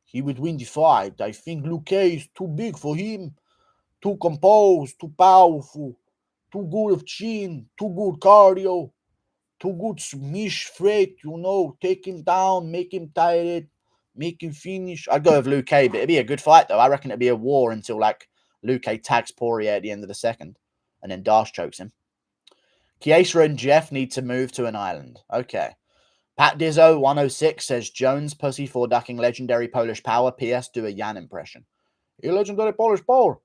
He would win the fight. I think Luque is too big for him. Too composed, too powerful, too good of chin, too good cardio, too good submission threat, take him down, make him tired, make him finish. I'd go with Luque, but it'd be a good fight, though. I reckon it'd be a war until, like, Luque tags Poirier at the end of the second, and then Darsh chokes him. Chiesa and Jeff need to move to an island. Okay. Pat Dizzo 106 says Jones pussy for ducking legendary Polish power. PS, do a Jan impression. You legendary Polish power.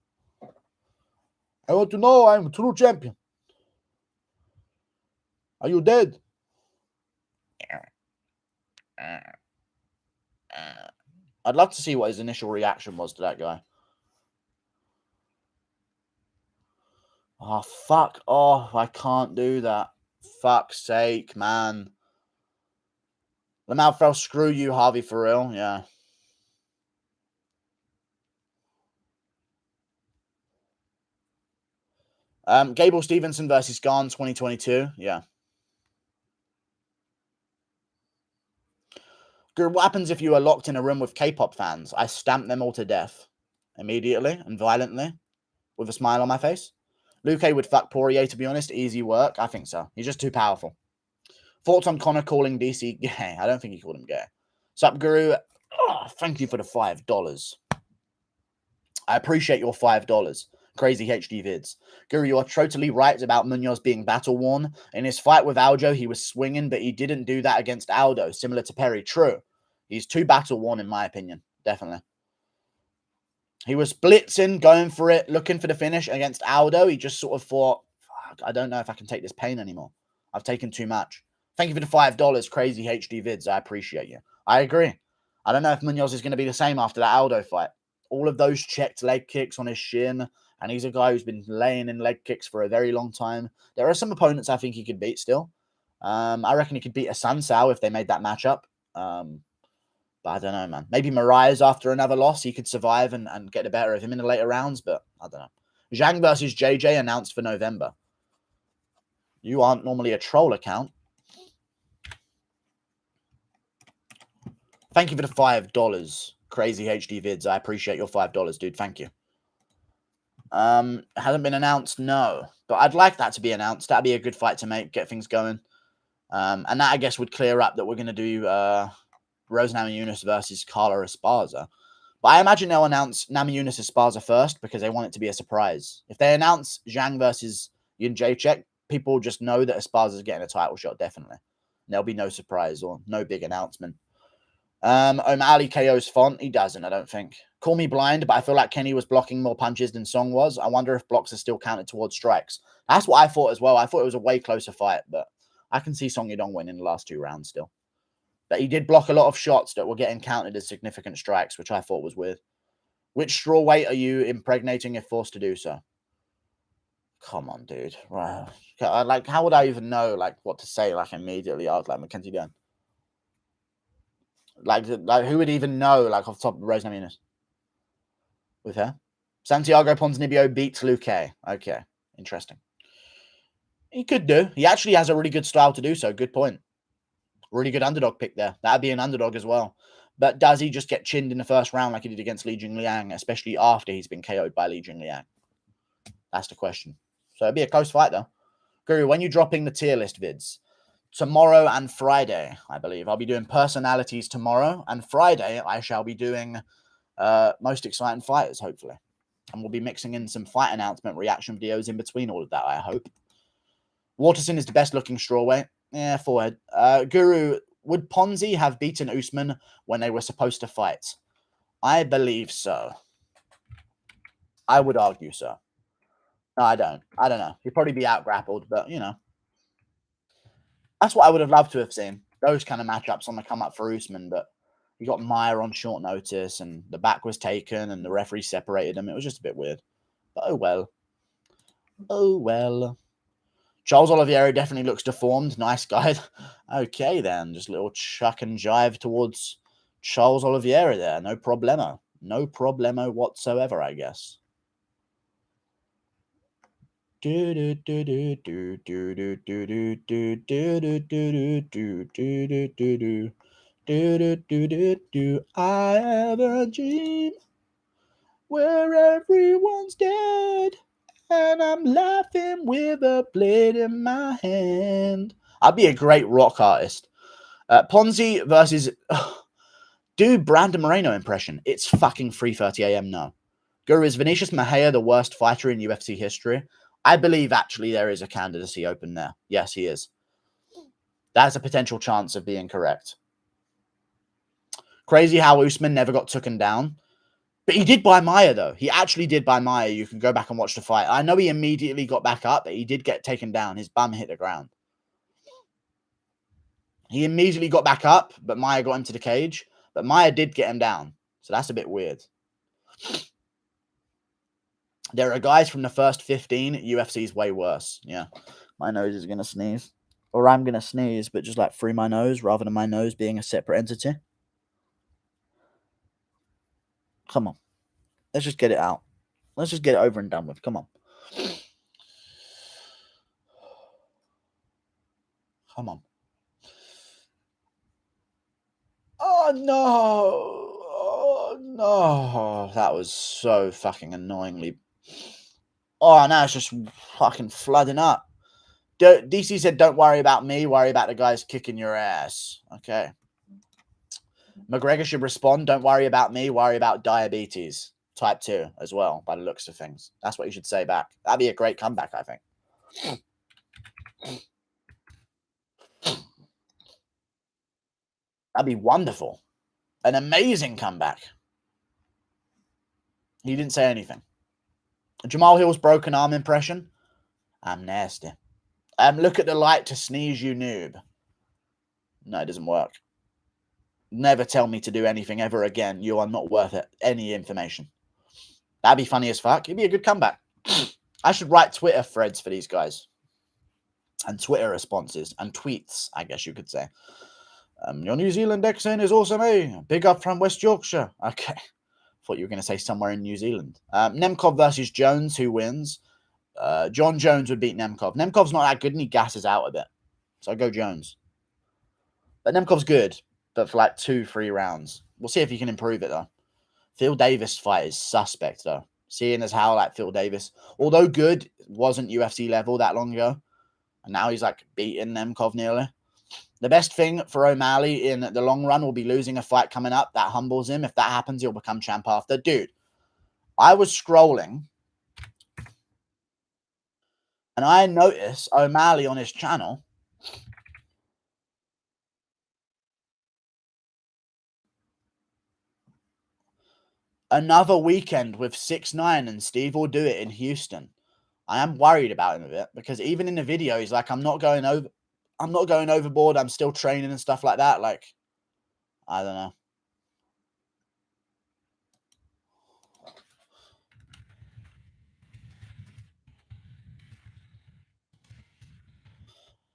I want to know I'm a true champion. Are you dead? I'd love to see what his initial reaction was to that guy. Oh, fuck off. I can't do that. Fuck's sake, man. Lamau fell, screw you, Harvey, for real. Yeah. Gable Stevenson versus Gane 2022. Yeah. Good. What happens if you are locked in a room with K-pop fans? I stamp them all to death. Immediately and violently. With a smile on my face. Luque would fuck Poirier, to be honest. Easy work. I think so. He's just too powerful. Thoughts on Conor calling DC gay? I don't think he called him gay. Sup, Guru? Oh, thank you for the $5. I appreciate your $5. Crazy HD vids. Guru, you are totally right about Munhoz being battle-worn. In his fight with Aldo, he was swinging, but he didn't do that against Aldo, similar to Perry. True. He's too battle-worn, in my opinion. Definitely. He was blitzing, going for it, looking for the finish against Aldo. He just sort of thought, fuck, I don't know if I can take this pain anymore. I've taken too much. Thank you for the $5, Crazy HD vids. I appreciate you. I agree. I don't know if Munhoz is going to be the same after that Aldo fight. All of those checked leg kicks on his shin, and he's a guy who's been laying in leg kicks for a very long time. There are some opponents I think he could beat still. I reckon he could beat a Sansao if they made that matchup. But I don't know, man. Maybe Mariah's after another loss, he could survive and get the better of him in the later rounds, but I don't know. Zhang versus JJ announced for November. You aren't normally a troll account. Thank you for the $5. Crazy HD Vids. I appreciate your $5, dude. Thank you. Hasn't been announced, no. But I'd like that to be announced. That'd be a good fight to make, get things going. And that, I guess, would clear up that we're going to do Rose Namajunas versus Carla Esparza. But I imagine they'll announce Namajunas Esparza first because they want it to be a surprise. If they announce Zhang versus Jędrzejczyk, people just know that Esparza's getting a title shot, definitely. There'll be no surprise or no big announcement. O'Malley KO's Font. He doesn't, I don't think. Call me blind, but I feel like Kenny was blocking more punches than Song was. I wonder if blocks are still counted towards strikes. That's what I thought as well. I thought it was a way closer fight, but I can see Song Yadong win in the last 2 rounds still. But he did block a lot of shots that were getting counted as significant strikes, which I thought was weird. Which straw weight are you impregnating if forced to do so? Come on, dude. Right. Like, how would I even know, like, what to say, like, immediately? I was like, Mackenzie Dern. Like, who would even know, like, off the top of Rose Namajunas? With her? Santiago Ponzinibbio beats Luque. Okay. Interesting. He could do. He actually has a really good style to do so. Good point. Really good underdog pick there. That'd be an underdog as well. But does he just get chinned in the first round like he did against Li Jingliang, especially after he's been KO'd by Li Jingliang? That's the question. So it'd be a close fight, though. Guru, when you dropping the tier list vids? Tomorrow and Friday, I believe. I'll be doing personalities tomorrow, and Friday I shall be doing most exciting fighters, hopefully. And we'll be mixing in some fight announcement reaction videos in between all of that, I hope. Waterson is the best looking strawweight. Yeah, forehead. Guru, would Ponzi have beaten Usman when they were supposed to fight? I believe so. I would argue so. No, I don't. I don't know. He'd probably be out grappled, but you know. That's what I would have loved to have seen. Those kind of matchups on the come up for Usman, but you got Meyer on short notice and the back was taken and the referee separated them. It was just a bit weird. But oh well. Oh well. Charles Oliveira definitely looks deformed. Nice guy. Okay, then. Just a little chuck and jive towards Charles Oliveira there. No problemo. No problemo whatsoever, I guess. I have a dream where everyone's dead and I'm laughing with a blade in my hand. I'd be a great rock artist. Ponzi versus... do Brandon Moreno impression. It's fucking 3:30 a.m. now. Guru, is Vinicius Mejia the worst fighter in UFC history? I believe actually there is a candidacy open there. Yes, he is. That's a potential chance of being correct. Crazy how Usman never got taken down. But he did buy Maya, though. He actually did buy Maya. You can go back and watch the fight. I know he immediately got back up, but he did get taken down. His bum hit the ground. He immediately got back up, but Maya got him to the cage. But Maya did get him down. So that's a bit weird. There are guys from the first 15. UFC's way worse. Yeah. My nose is going to sneeze. Or I'm going to sneeze, but just like through my nose rather than my nose being a separate entity. Come on. Let's just get it out. Let's just get it over and done with. Come on. Come on. Oh, no. Oh, no. That was so fucking annoyingly... Oh, now it's just fucking flooding up. DC said, don't worry about me. Worry about the guys kicking your ass. Okay. McGregor should respond. Don't worry about me. Worry about diabetes. Type 2 as well, by the looks of things. That's what you should say back. That'd be a great comeback, I think. That'd be wonderful. An amazing comeback. He didn't say anything. Jamal Hill's broken arm impression. I'm nasty. Look at the light to sneeze, you noob. No, it doesn't work. never tell me to do anything ever again. You are not worth it. Any information. That'd be funny as fuck. It'd be a good comeback. I should write Twitter threads for these guys. And Twitter responses. And tweets, I guess you could say. Your New Zealand accent is awesome, eh? Big up from West Yorkshire. Okay. Thought you were going to say somewhere in New Zealand. Nemkov versus Jones. Who wins? John Jones would beat Nemkov. Nemkov's not that good and he gasses out a bit. So I go Jones. But Nemkov's good. But for like 2-3 rounds. We'll see if he can improve it, though. Phil Davis fight is suspect, though. Seeing as how, like, Phil Davis, although good, wasn't UFC level that long ago. And now he's, like, beating Nemkov nearly. The best thing for O'Malley in the long run will be losing a fight coming up. That humbles him. If that happens, he'll become champ after. Dude, I was scrolling. And I noticed O'Malley on his channel. Another weekend with 6ix9ine and Steve will do it in Houston. I am worried about him a bit because even in the video, he's like, I'm not going overboard. I'm still training and stuff like that. Like, I don't know.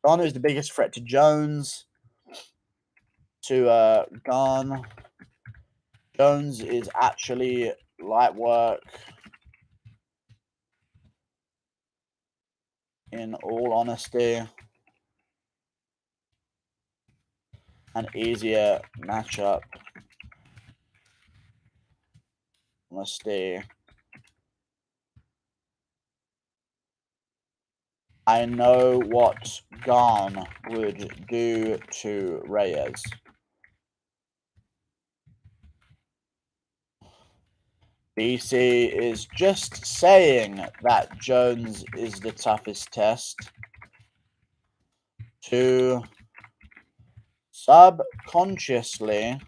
Ngannou is the biggest threat to Jones. To Gane. Jones is actually light work. In all honesty. An easier matchup. Honesty. I know what Gane would do to Reyes. BC is just saying that Jones is the toughest test to subconsciously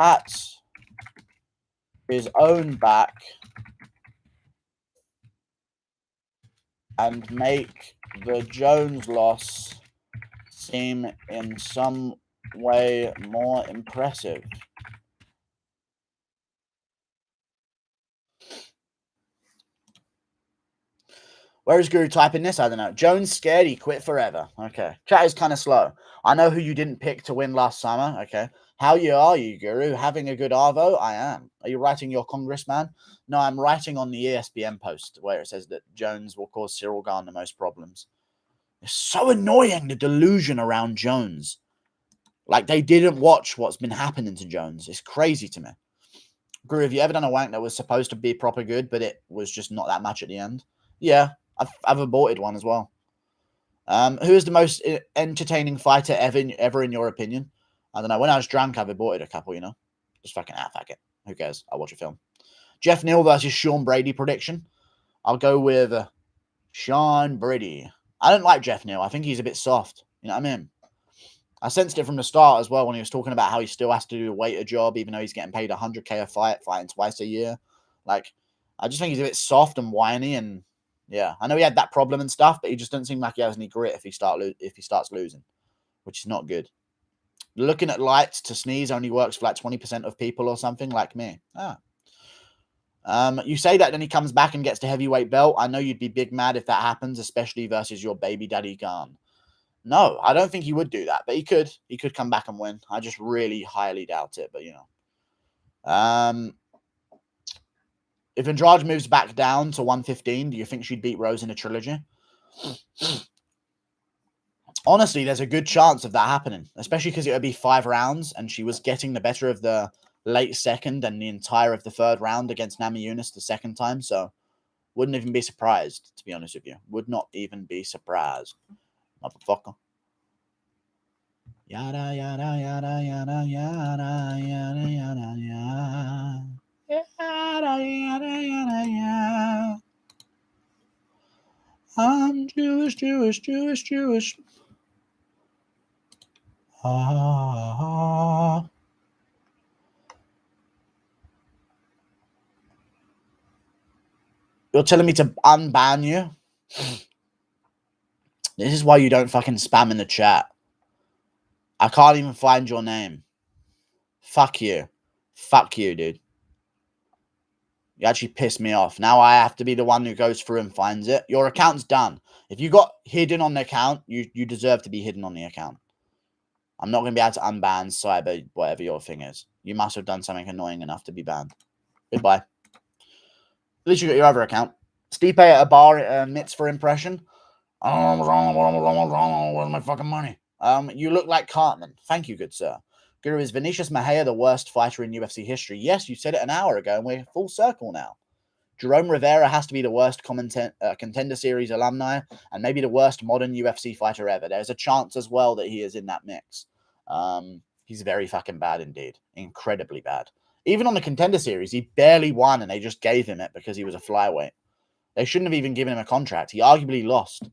pat his own back and make the Jones loss seem in some way more impressive. Where is Guru typing this? I don't know. Jones scared he quit forever. Okay. Chat is kind of slow. I know who you didn't pick to win last summer. Okay. How are you, Guru? Having a good Arvo? I am. Are you writing your congressman? No, I'm writing on the ESPN post where it says that Jones will cause Ciryl Gane the most problems. It's so annoying, the delusion around Jones. Like, they didn't watch what's been happening to Jones. It's crazy to me. Guru, have you ever done a wank that was supposed to be proper good, but it was just not that much at the end? Yeah. I've aborted one as well. Who is the most entertaining fighter ever in your opinion? I don't know. When I was drunk, I've aborted a couple, you know. Just fucking fuck it. Who cares? I'll watch a film. Jeff Neal versus Sean Brady prediction. I'll go with Sean Brady. I don't like Jeff Neal. I think he's a bit soft. You know what I mean? I sensed it from the start as well when he was talking about how he still has to do a waiter job, even though he's getting paid $100K a fight, fighting twice a year. Like, I just think he's a bit soft and whiny and yeah, I know he had that problem and stuff, but he just doesn't seem like he has any grit if he starts losing, which is not good. Looking at lights to sneeze only works for like 20% of people or something like me. You say that then he comes back and gets the heavyweight belt. I know you'd be big mad if that happens, especially versus your baby daddy Gane. No, I don't think he would do that, but he could. He could come back and win. I just really highly doubt it, but you know. If Andrade moves back down to 115, do you think she'd beat Rose in a trilogy? Honestly, there's a good chance of that happening, especially because it would be 5 rounds, and she was getting the better of the late second and the entire of the third round against Namajunas the second time, so wouldn't even be surprised, to be honest with you. Would not even be surprised. Motherfucker. Yada, yada, yada, yada, yada, yada, yada, yada. Yada, yada, yada, yada. I'm Jewish, Jewish, Jewish, Jewish. Ah. You're telling me to unban you? This is why you don't fucking spam in the chat. I can't even find your name. Fuck you. Fuck you, dude. You actually pissed me off. Now I have to be the one who goes through and finds it. Your account's done. If you got hidden on the account, you deserve to be hidden on the account. I'm not going to be able to unban cyber, whatever your thing is. You must have done something annoying enough to be banned. Goodbye. At least you got your other account. Stipe at a bar admits for impression. Oh, where's my fucking money? You look like Cartman. Thank you, good sir. Guru, is Vinicius Mejia the worst fighter in UFC history? Yes, you said it an hour ago, and we're full circle now. Jerome Rivera has to be the worst Contender Series alumni, and maybe the worst modern UFC fighter ever. There's a chance as well that he is in that mix. He's very fucking bad indeed. Incredibly bad. Even on the Contender Series, he barely won, and they just gave him it because he was a flyweight. They shouldn't have even given him a contract. He arguably lost.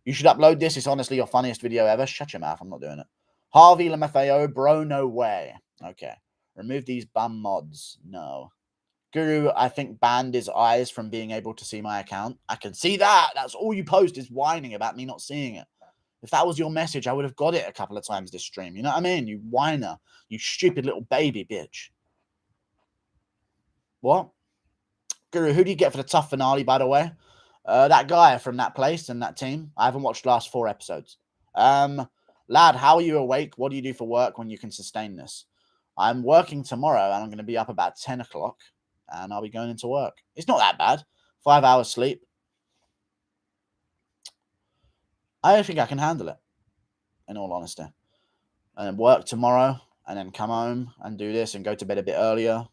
You should upload this. It's honestly your funniest video ever. Shut your mouth. I'm not doing it. Harvey LaMFAO, bro, no way. Okay. Remove these bum mods. No. Guru, I think, banned his eyes from being able to see my account. I can see that. That's all you post is whining about me not seeing it. If that was your message, I would have got it a couple of times this stream. You know what I mean? You whiner. You stupid little baby bitch. What? Guru, who do you get for the tough finale, by the way? That guy from that place and that team. I haven't watched the last 4 episodes. Lad, how are you awake? What do you do for work when you can sustain this? I'm working tomorrow and I'm going to be up about 10 o'clock and I'll be going into work. It's not that bad. 5 hours sleep. I don't think I can handle it, in all honesty. And then work tomorrow and then come home and do this and go to bed a bit earlier.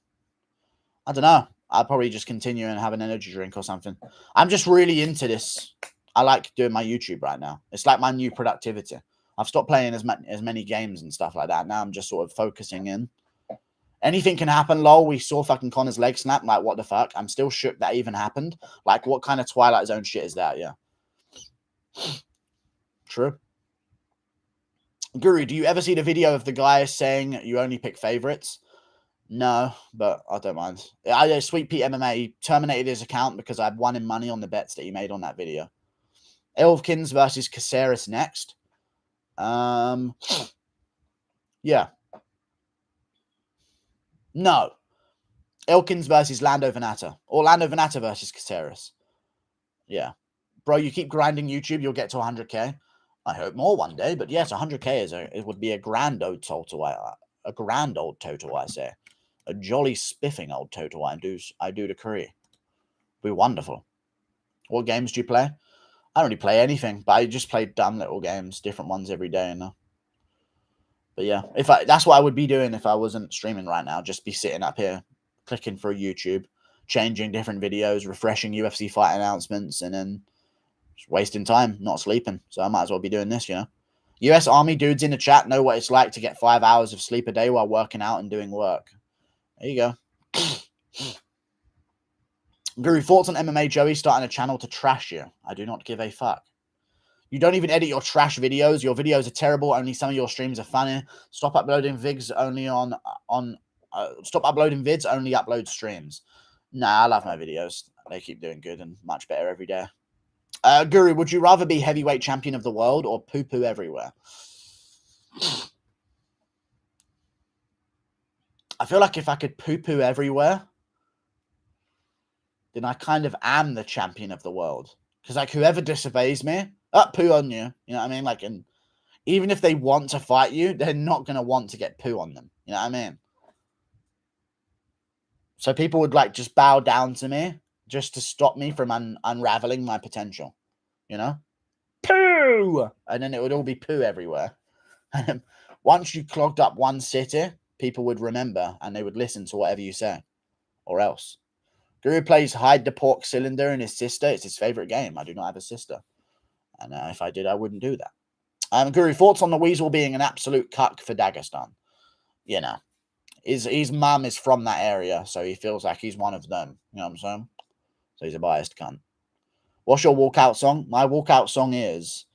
I don't know. I'll probably just continue and have an energy drink or something. I'm just really into this. I like doing my YouTube right now. It's like my new productivity. I've stopped playing as many games and stuff like that. Now I'm just sort of focusing in. Anything can happen, lol. We saw fucking Conor's leg snap. Like, what the fuck? I'm still shook that even happened. Like, what kind of Twilight Zone shit is that? Yeah. True. Guru, do you ever see the video of the guy saying you only pick favorites? No, but I don't mind. Sweet Pete MMA terminated his account because I won him money on the bets that he made on that video. Elkins versus Caceres next. Yeah. No. Elkins versus Lando Venata. Or Lando Venata versus Caceres. Yeah. Bro, you keep grinding YouTube, you'll get to 100k. I hope more one day, but yes, 100k it would be a grand old total. A grand old total, I say. A jolly spiffing old total, I do decree. Be wonderful. What games do you play? I don't really play anything, but I just play dumb little games, different ones every day, But yeah, that's what I would be doing if I wasn't streaming right now. Just be sitting up here, clicking through YouTube, changing different videos, refreshing UFC fight announcements, and then just wasting time, not sleeping. So I might as well be doing this, US Army dudes in the chat know what it's like to get 5 hours of sleep a day while working out and doing work. There you go. Guru, thoughts on MMA Joey starting a channel to trash you? I do not give a fuck. You don't even edit your trash videos. Your videos are terrible. Only some of your streams are funny. Stop uploading vids. Stop uploading vids. Only upload streams. Nah, I love my videos. They keep doing good and much better every day. Guru, would you rather be heavyweight champion of the world or poo-poo everywhere? I feel like if I could poo-poo everywhere, then I kind of am the champion of the world. Because, like, whoever disobeys me, poo on you. You know what I mean? Like, and even if they want to fight you, they're not going to want to get poo on them. You know what I mean? So people would, like, just bow down to me just to stop me from unraveling my potential. You know? Poo! And then it would all be poo everywhere. Once you clogged up one city, people would remember and they would listen to whatever you say. Or else. Guru plays Hide the Pork Cylinder and his sister. It's his favorite game. I do not have a sister. And if I did, I wouldn't do that. Guru, thoughts on the Weasel being an absolute cuck for Dagestan? You know, his mum is from that area, so he feels like he's one of them. You know what I'm saying? So he's a biased cunt. What's your walkout song? My walkout song is...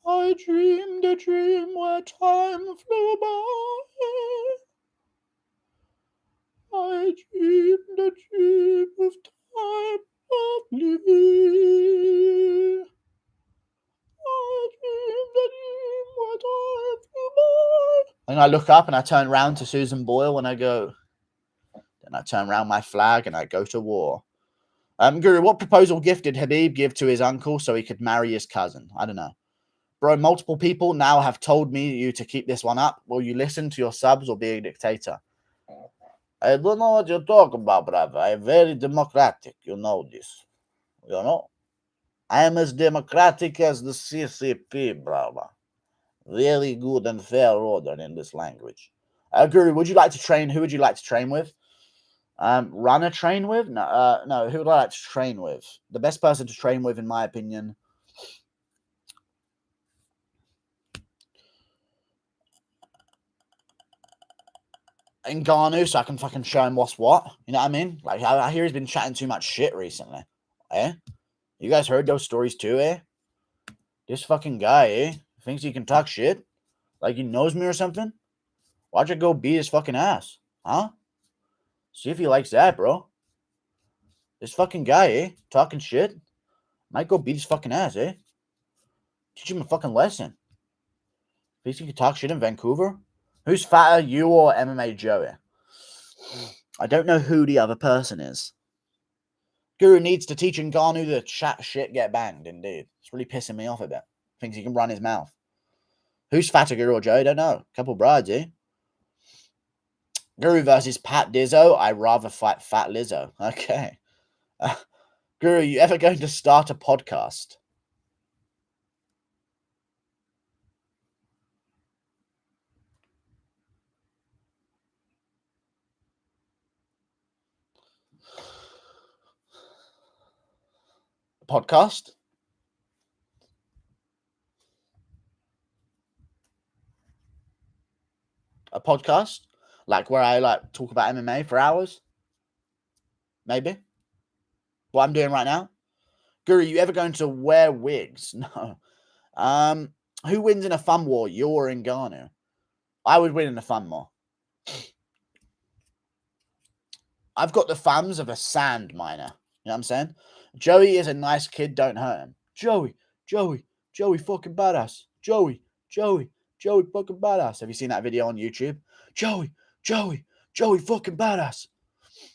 I dreamed a dream where time flew by. I dream the dream of time of living. I dream the dream what I feel mine. And I look up and I turn round to Susan Boyle and I go, then I turn round my flag and I go to war. Guru, what proposal gift did Habib give to his uncle so he could marry his cousin? I don't know. Bro, multiple people now have told me you to keep this one up. Will you listen to your subs or be a dictator? I don't know what you're talking about, brother. I'm very democratic. You know this. You know? I am as democratic as the CCP, brother. Very good and fair order in this language. Guru, would you like to train? Who would you like to train with? Runner train with? No, no. Who would I like to train with? The best person to train with, in my opinion, Ngannou, so I can fucking show him what's what. You know what I mean? Like, I hear he's been chatting too much shit recently. Eh? You guys heard those stories too, eh? This fucking guy, eh? Thinks he can talk shit? Like he knows me or something? Why'd you go beat his fucking ass? Huh? See if he likes that, bro. This fucking guy, eh? Talking shit? Might go beat his fucking ass, eh? Teach him a fucking lesson. Thinks he can talk shit in Vancouver? Who's fatter, you or MMA Joey? I don't know who the other person is. Guru needs to teach Ngannou to chat shit, get banged, indeed. It's really pissing me off a bit. Thinks he can run his mouth. Who's fatter, Guru or Joey? Don't know. Couple brides, eh? Guru versus Pat Dizzo. I rather fight Fat Lizzo. Okay. Guru, you ever going to start a podcast? Podcast? A podcast? Like where I like talk about MMA for hours? Maybe. What I'm doing right now? Guru, you ever going to wear wigs? No. Who wins in a fun war? You or Ngannou? I would win in a fun war. I've got the thumbs of a sand miner. You know what I'm saying? Joey is a nice kid. Don't hurt him. Joey fucking badass. Joey fucking badass. Have you seen that video on YouTube? Joey fucking badass.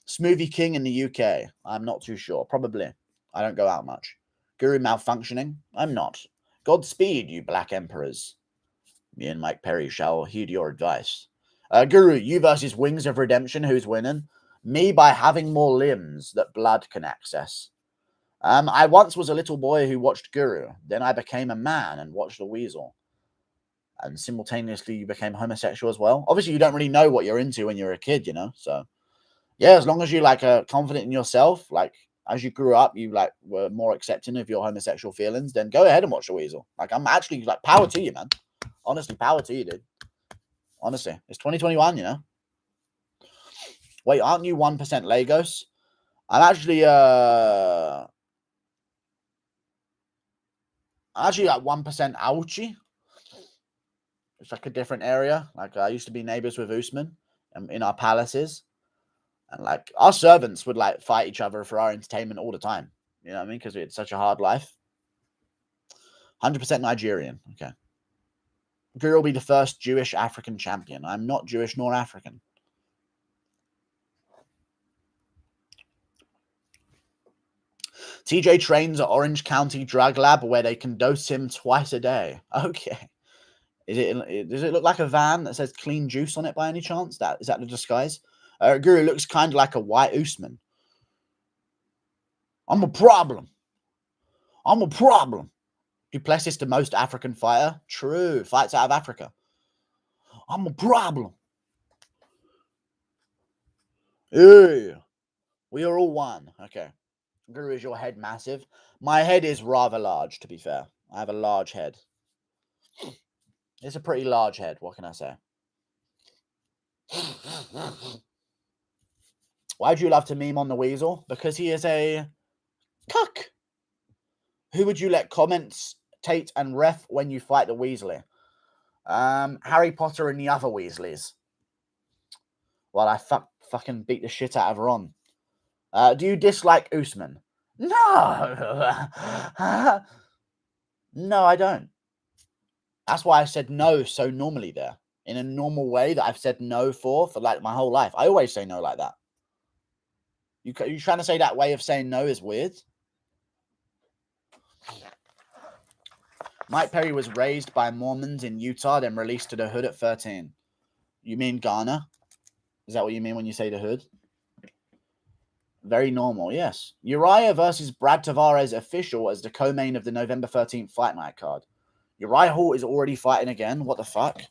Smoothie King in the UK. I'm not too sure. Probably. I don't go out much. Guru malfunctioning? I'm not. Godspeed, you black emperors. Me and Mike Perry shall heed your advice. Guru, you versus Wings of Redemption. Who's winning? Me by having more limbs that blood can access. I once was a little boy who watched Guru. Then I became a man and watched a weasel. And simultaneously you became homosexual as well. Obviously, you don't really know what you're into when you're a kid, you know? So, yeah, as long as you, like, are confident in yourself, like, as you grew up, you, like, were more accepting of your homosexual feelings, then go ahead and watch the weasel. Like, I'm actually, like, power to you, man. Honestly, power to you, dude. Honestly, it's 2021, you know? Wait, aren't you 1% Lagos? I'm actually like 1% Auchi. It's like a different area. Like I used to be neighbors with Usman in our palaces. And like our servants would like fight each other for our entertainment all the time. You know what I mean? Because it's such a hard life. 100% Nigerian. Okay. Guru will be the first Jewish African champion. I'm not Jewish nor African. TJ trains at Orange County Drug Lab where they can dose him twice a day. Okay. Does it look like a van that says clean juice on it by any chance? Is that the disguise? Guru looks kind of like a white Usman. I'm a problem. Duplessis the most African fighter. True. Fights out of Africa. I'm a problem. Yeah. We are all one. Okay. Guru, is your head massive? My head is rather large, to be fair. I have a large head. It's a pretty large head. What can I say? Why do you love to meme on the weasel? Because he is a cuck. Who would you let comments, Tate, and ref when you fight the Weasley? Harry Potter and the other Weasleys. Well, I fucking beat the shit out of Ron. Do you dislike Usman? No. No, I don't. That's why I said no so normally there. In a normal way that I've said no for like my whole life. I always say no like that. You trying to say that way of saying no is weird? Mike Perry was raised by Mormons in Utah, then released to the hood at 13. You mean Ghana? Is that what you mean when you say the hood? Very normal, yes. Uriah versus Brad Tavares official as the co-main of the November 13th Fight Night card. Uriah Hall is already fighting again. What the fuck?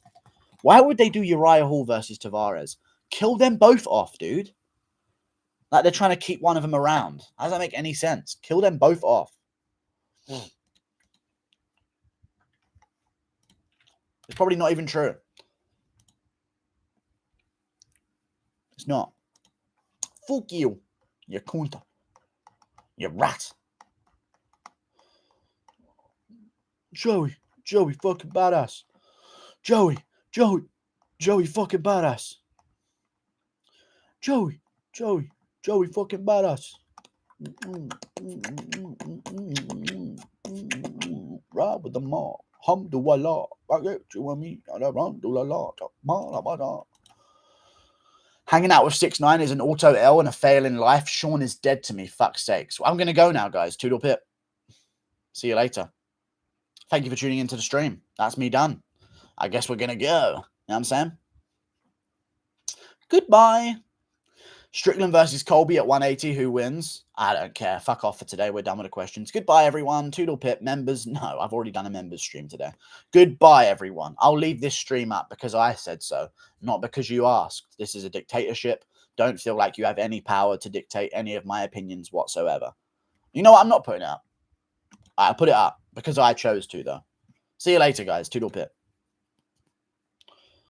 Why would they do Uriah Hall versus Tavares? Kill them both off, dude. Like they're trying to keep one of them around. How does that make any sense? Kill them both off. It's probably not even true. It's not. Fuck you. You cunt. You rat. Joey fucking badass. Joey fucking badass. Joey fucking badass. Ride with the mob. Alhamdulillah. I get you and me. Alhamdulillah. Hanging out with 6ix9ine is an auto L and a fail in life. Sean is dead to me. Fuck's sakes. Well, I'm going to go now, guys. Toodle pip. See you later. Thank you for tuning into the stream. That's me done. I guess we're going to go. You know what I'm saying? Goodbye. Strickland versus Colby at 180. Who wins? I don't care. Fuck off for today. We're done with the questions. Goodbye, everyone. Toodle pip. Members. No, I've already done a members stream today. Goodbye, everyone. I'll leave this stream up because I said so, not because you asked. This is a dictatorship. Don't feel like you have any power to dictate any of my opinions whatsoever. You know what? I'm not putting it up. I put it up because I chose to, though. See you later, guys. Toodle pip.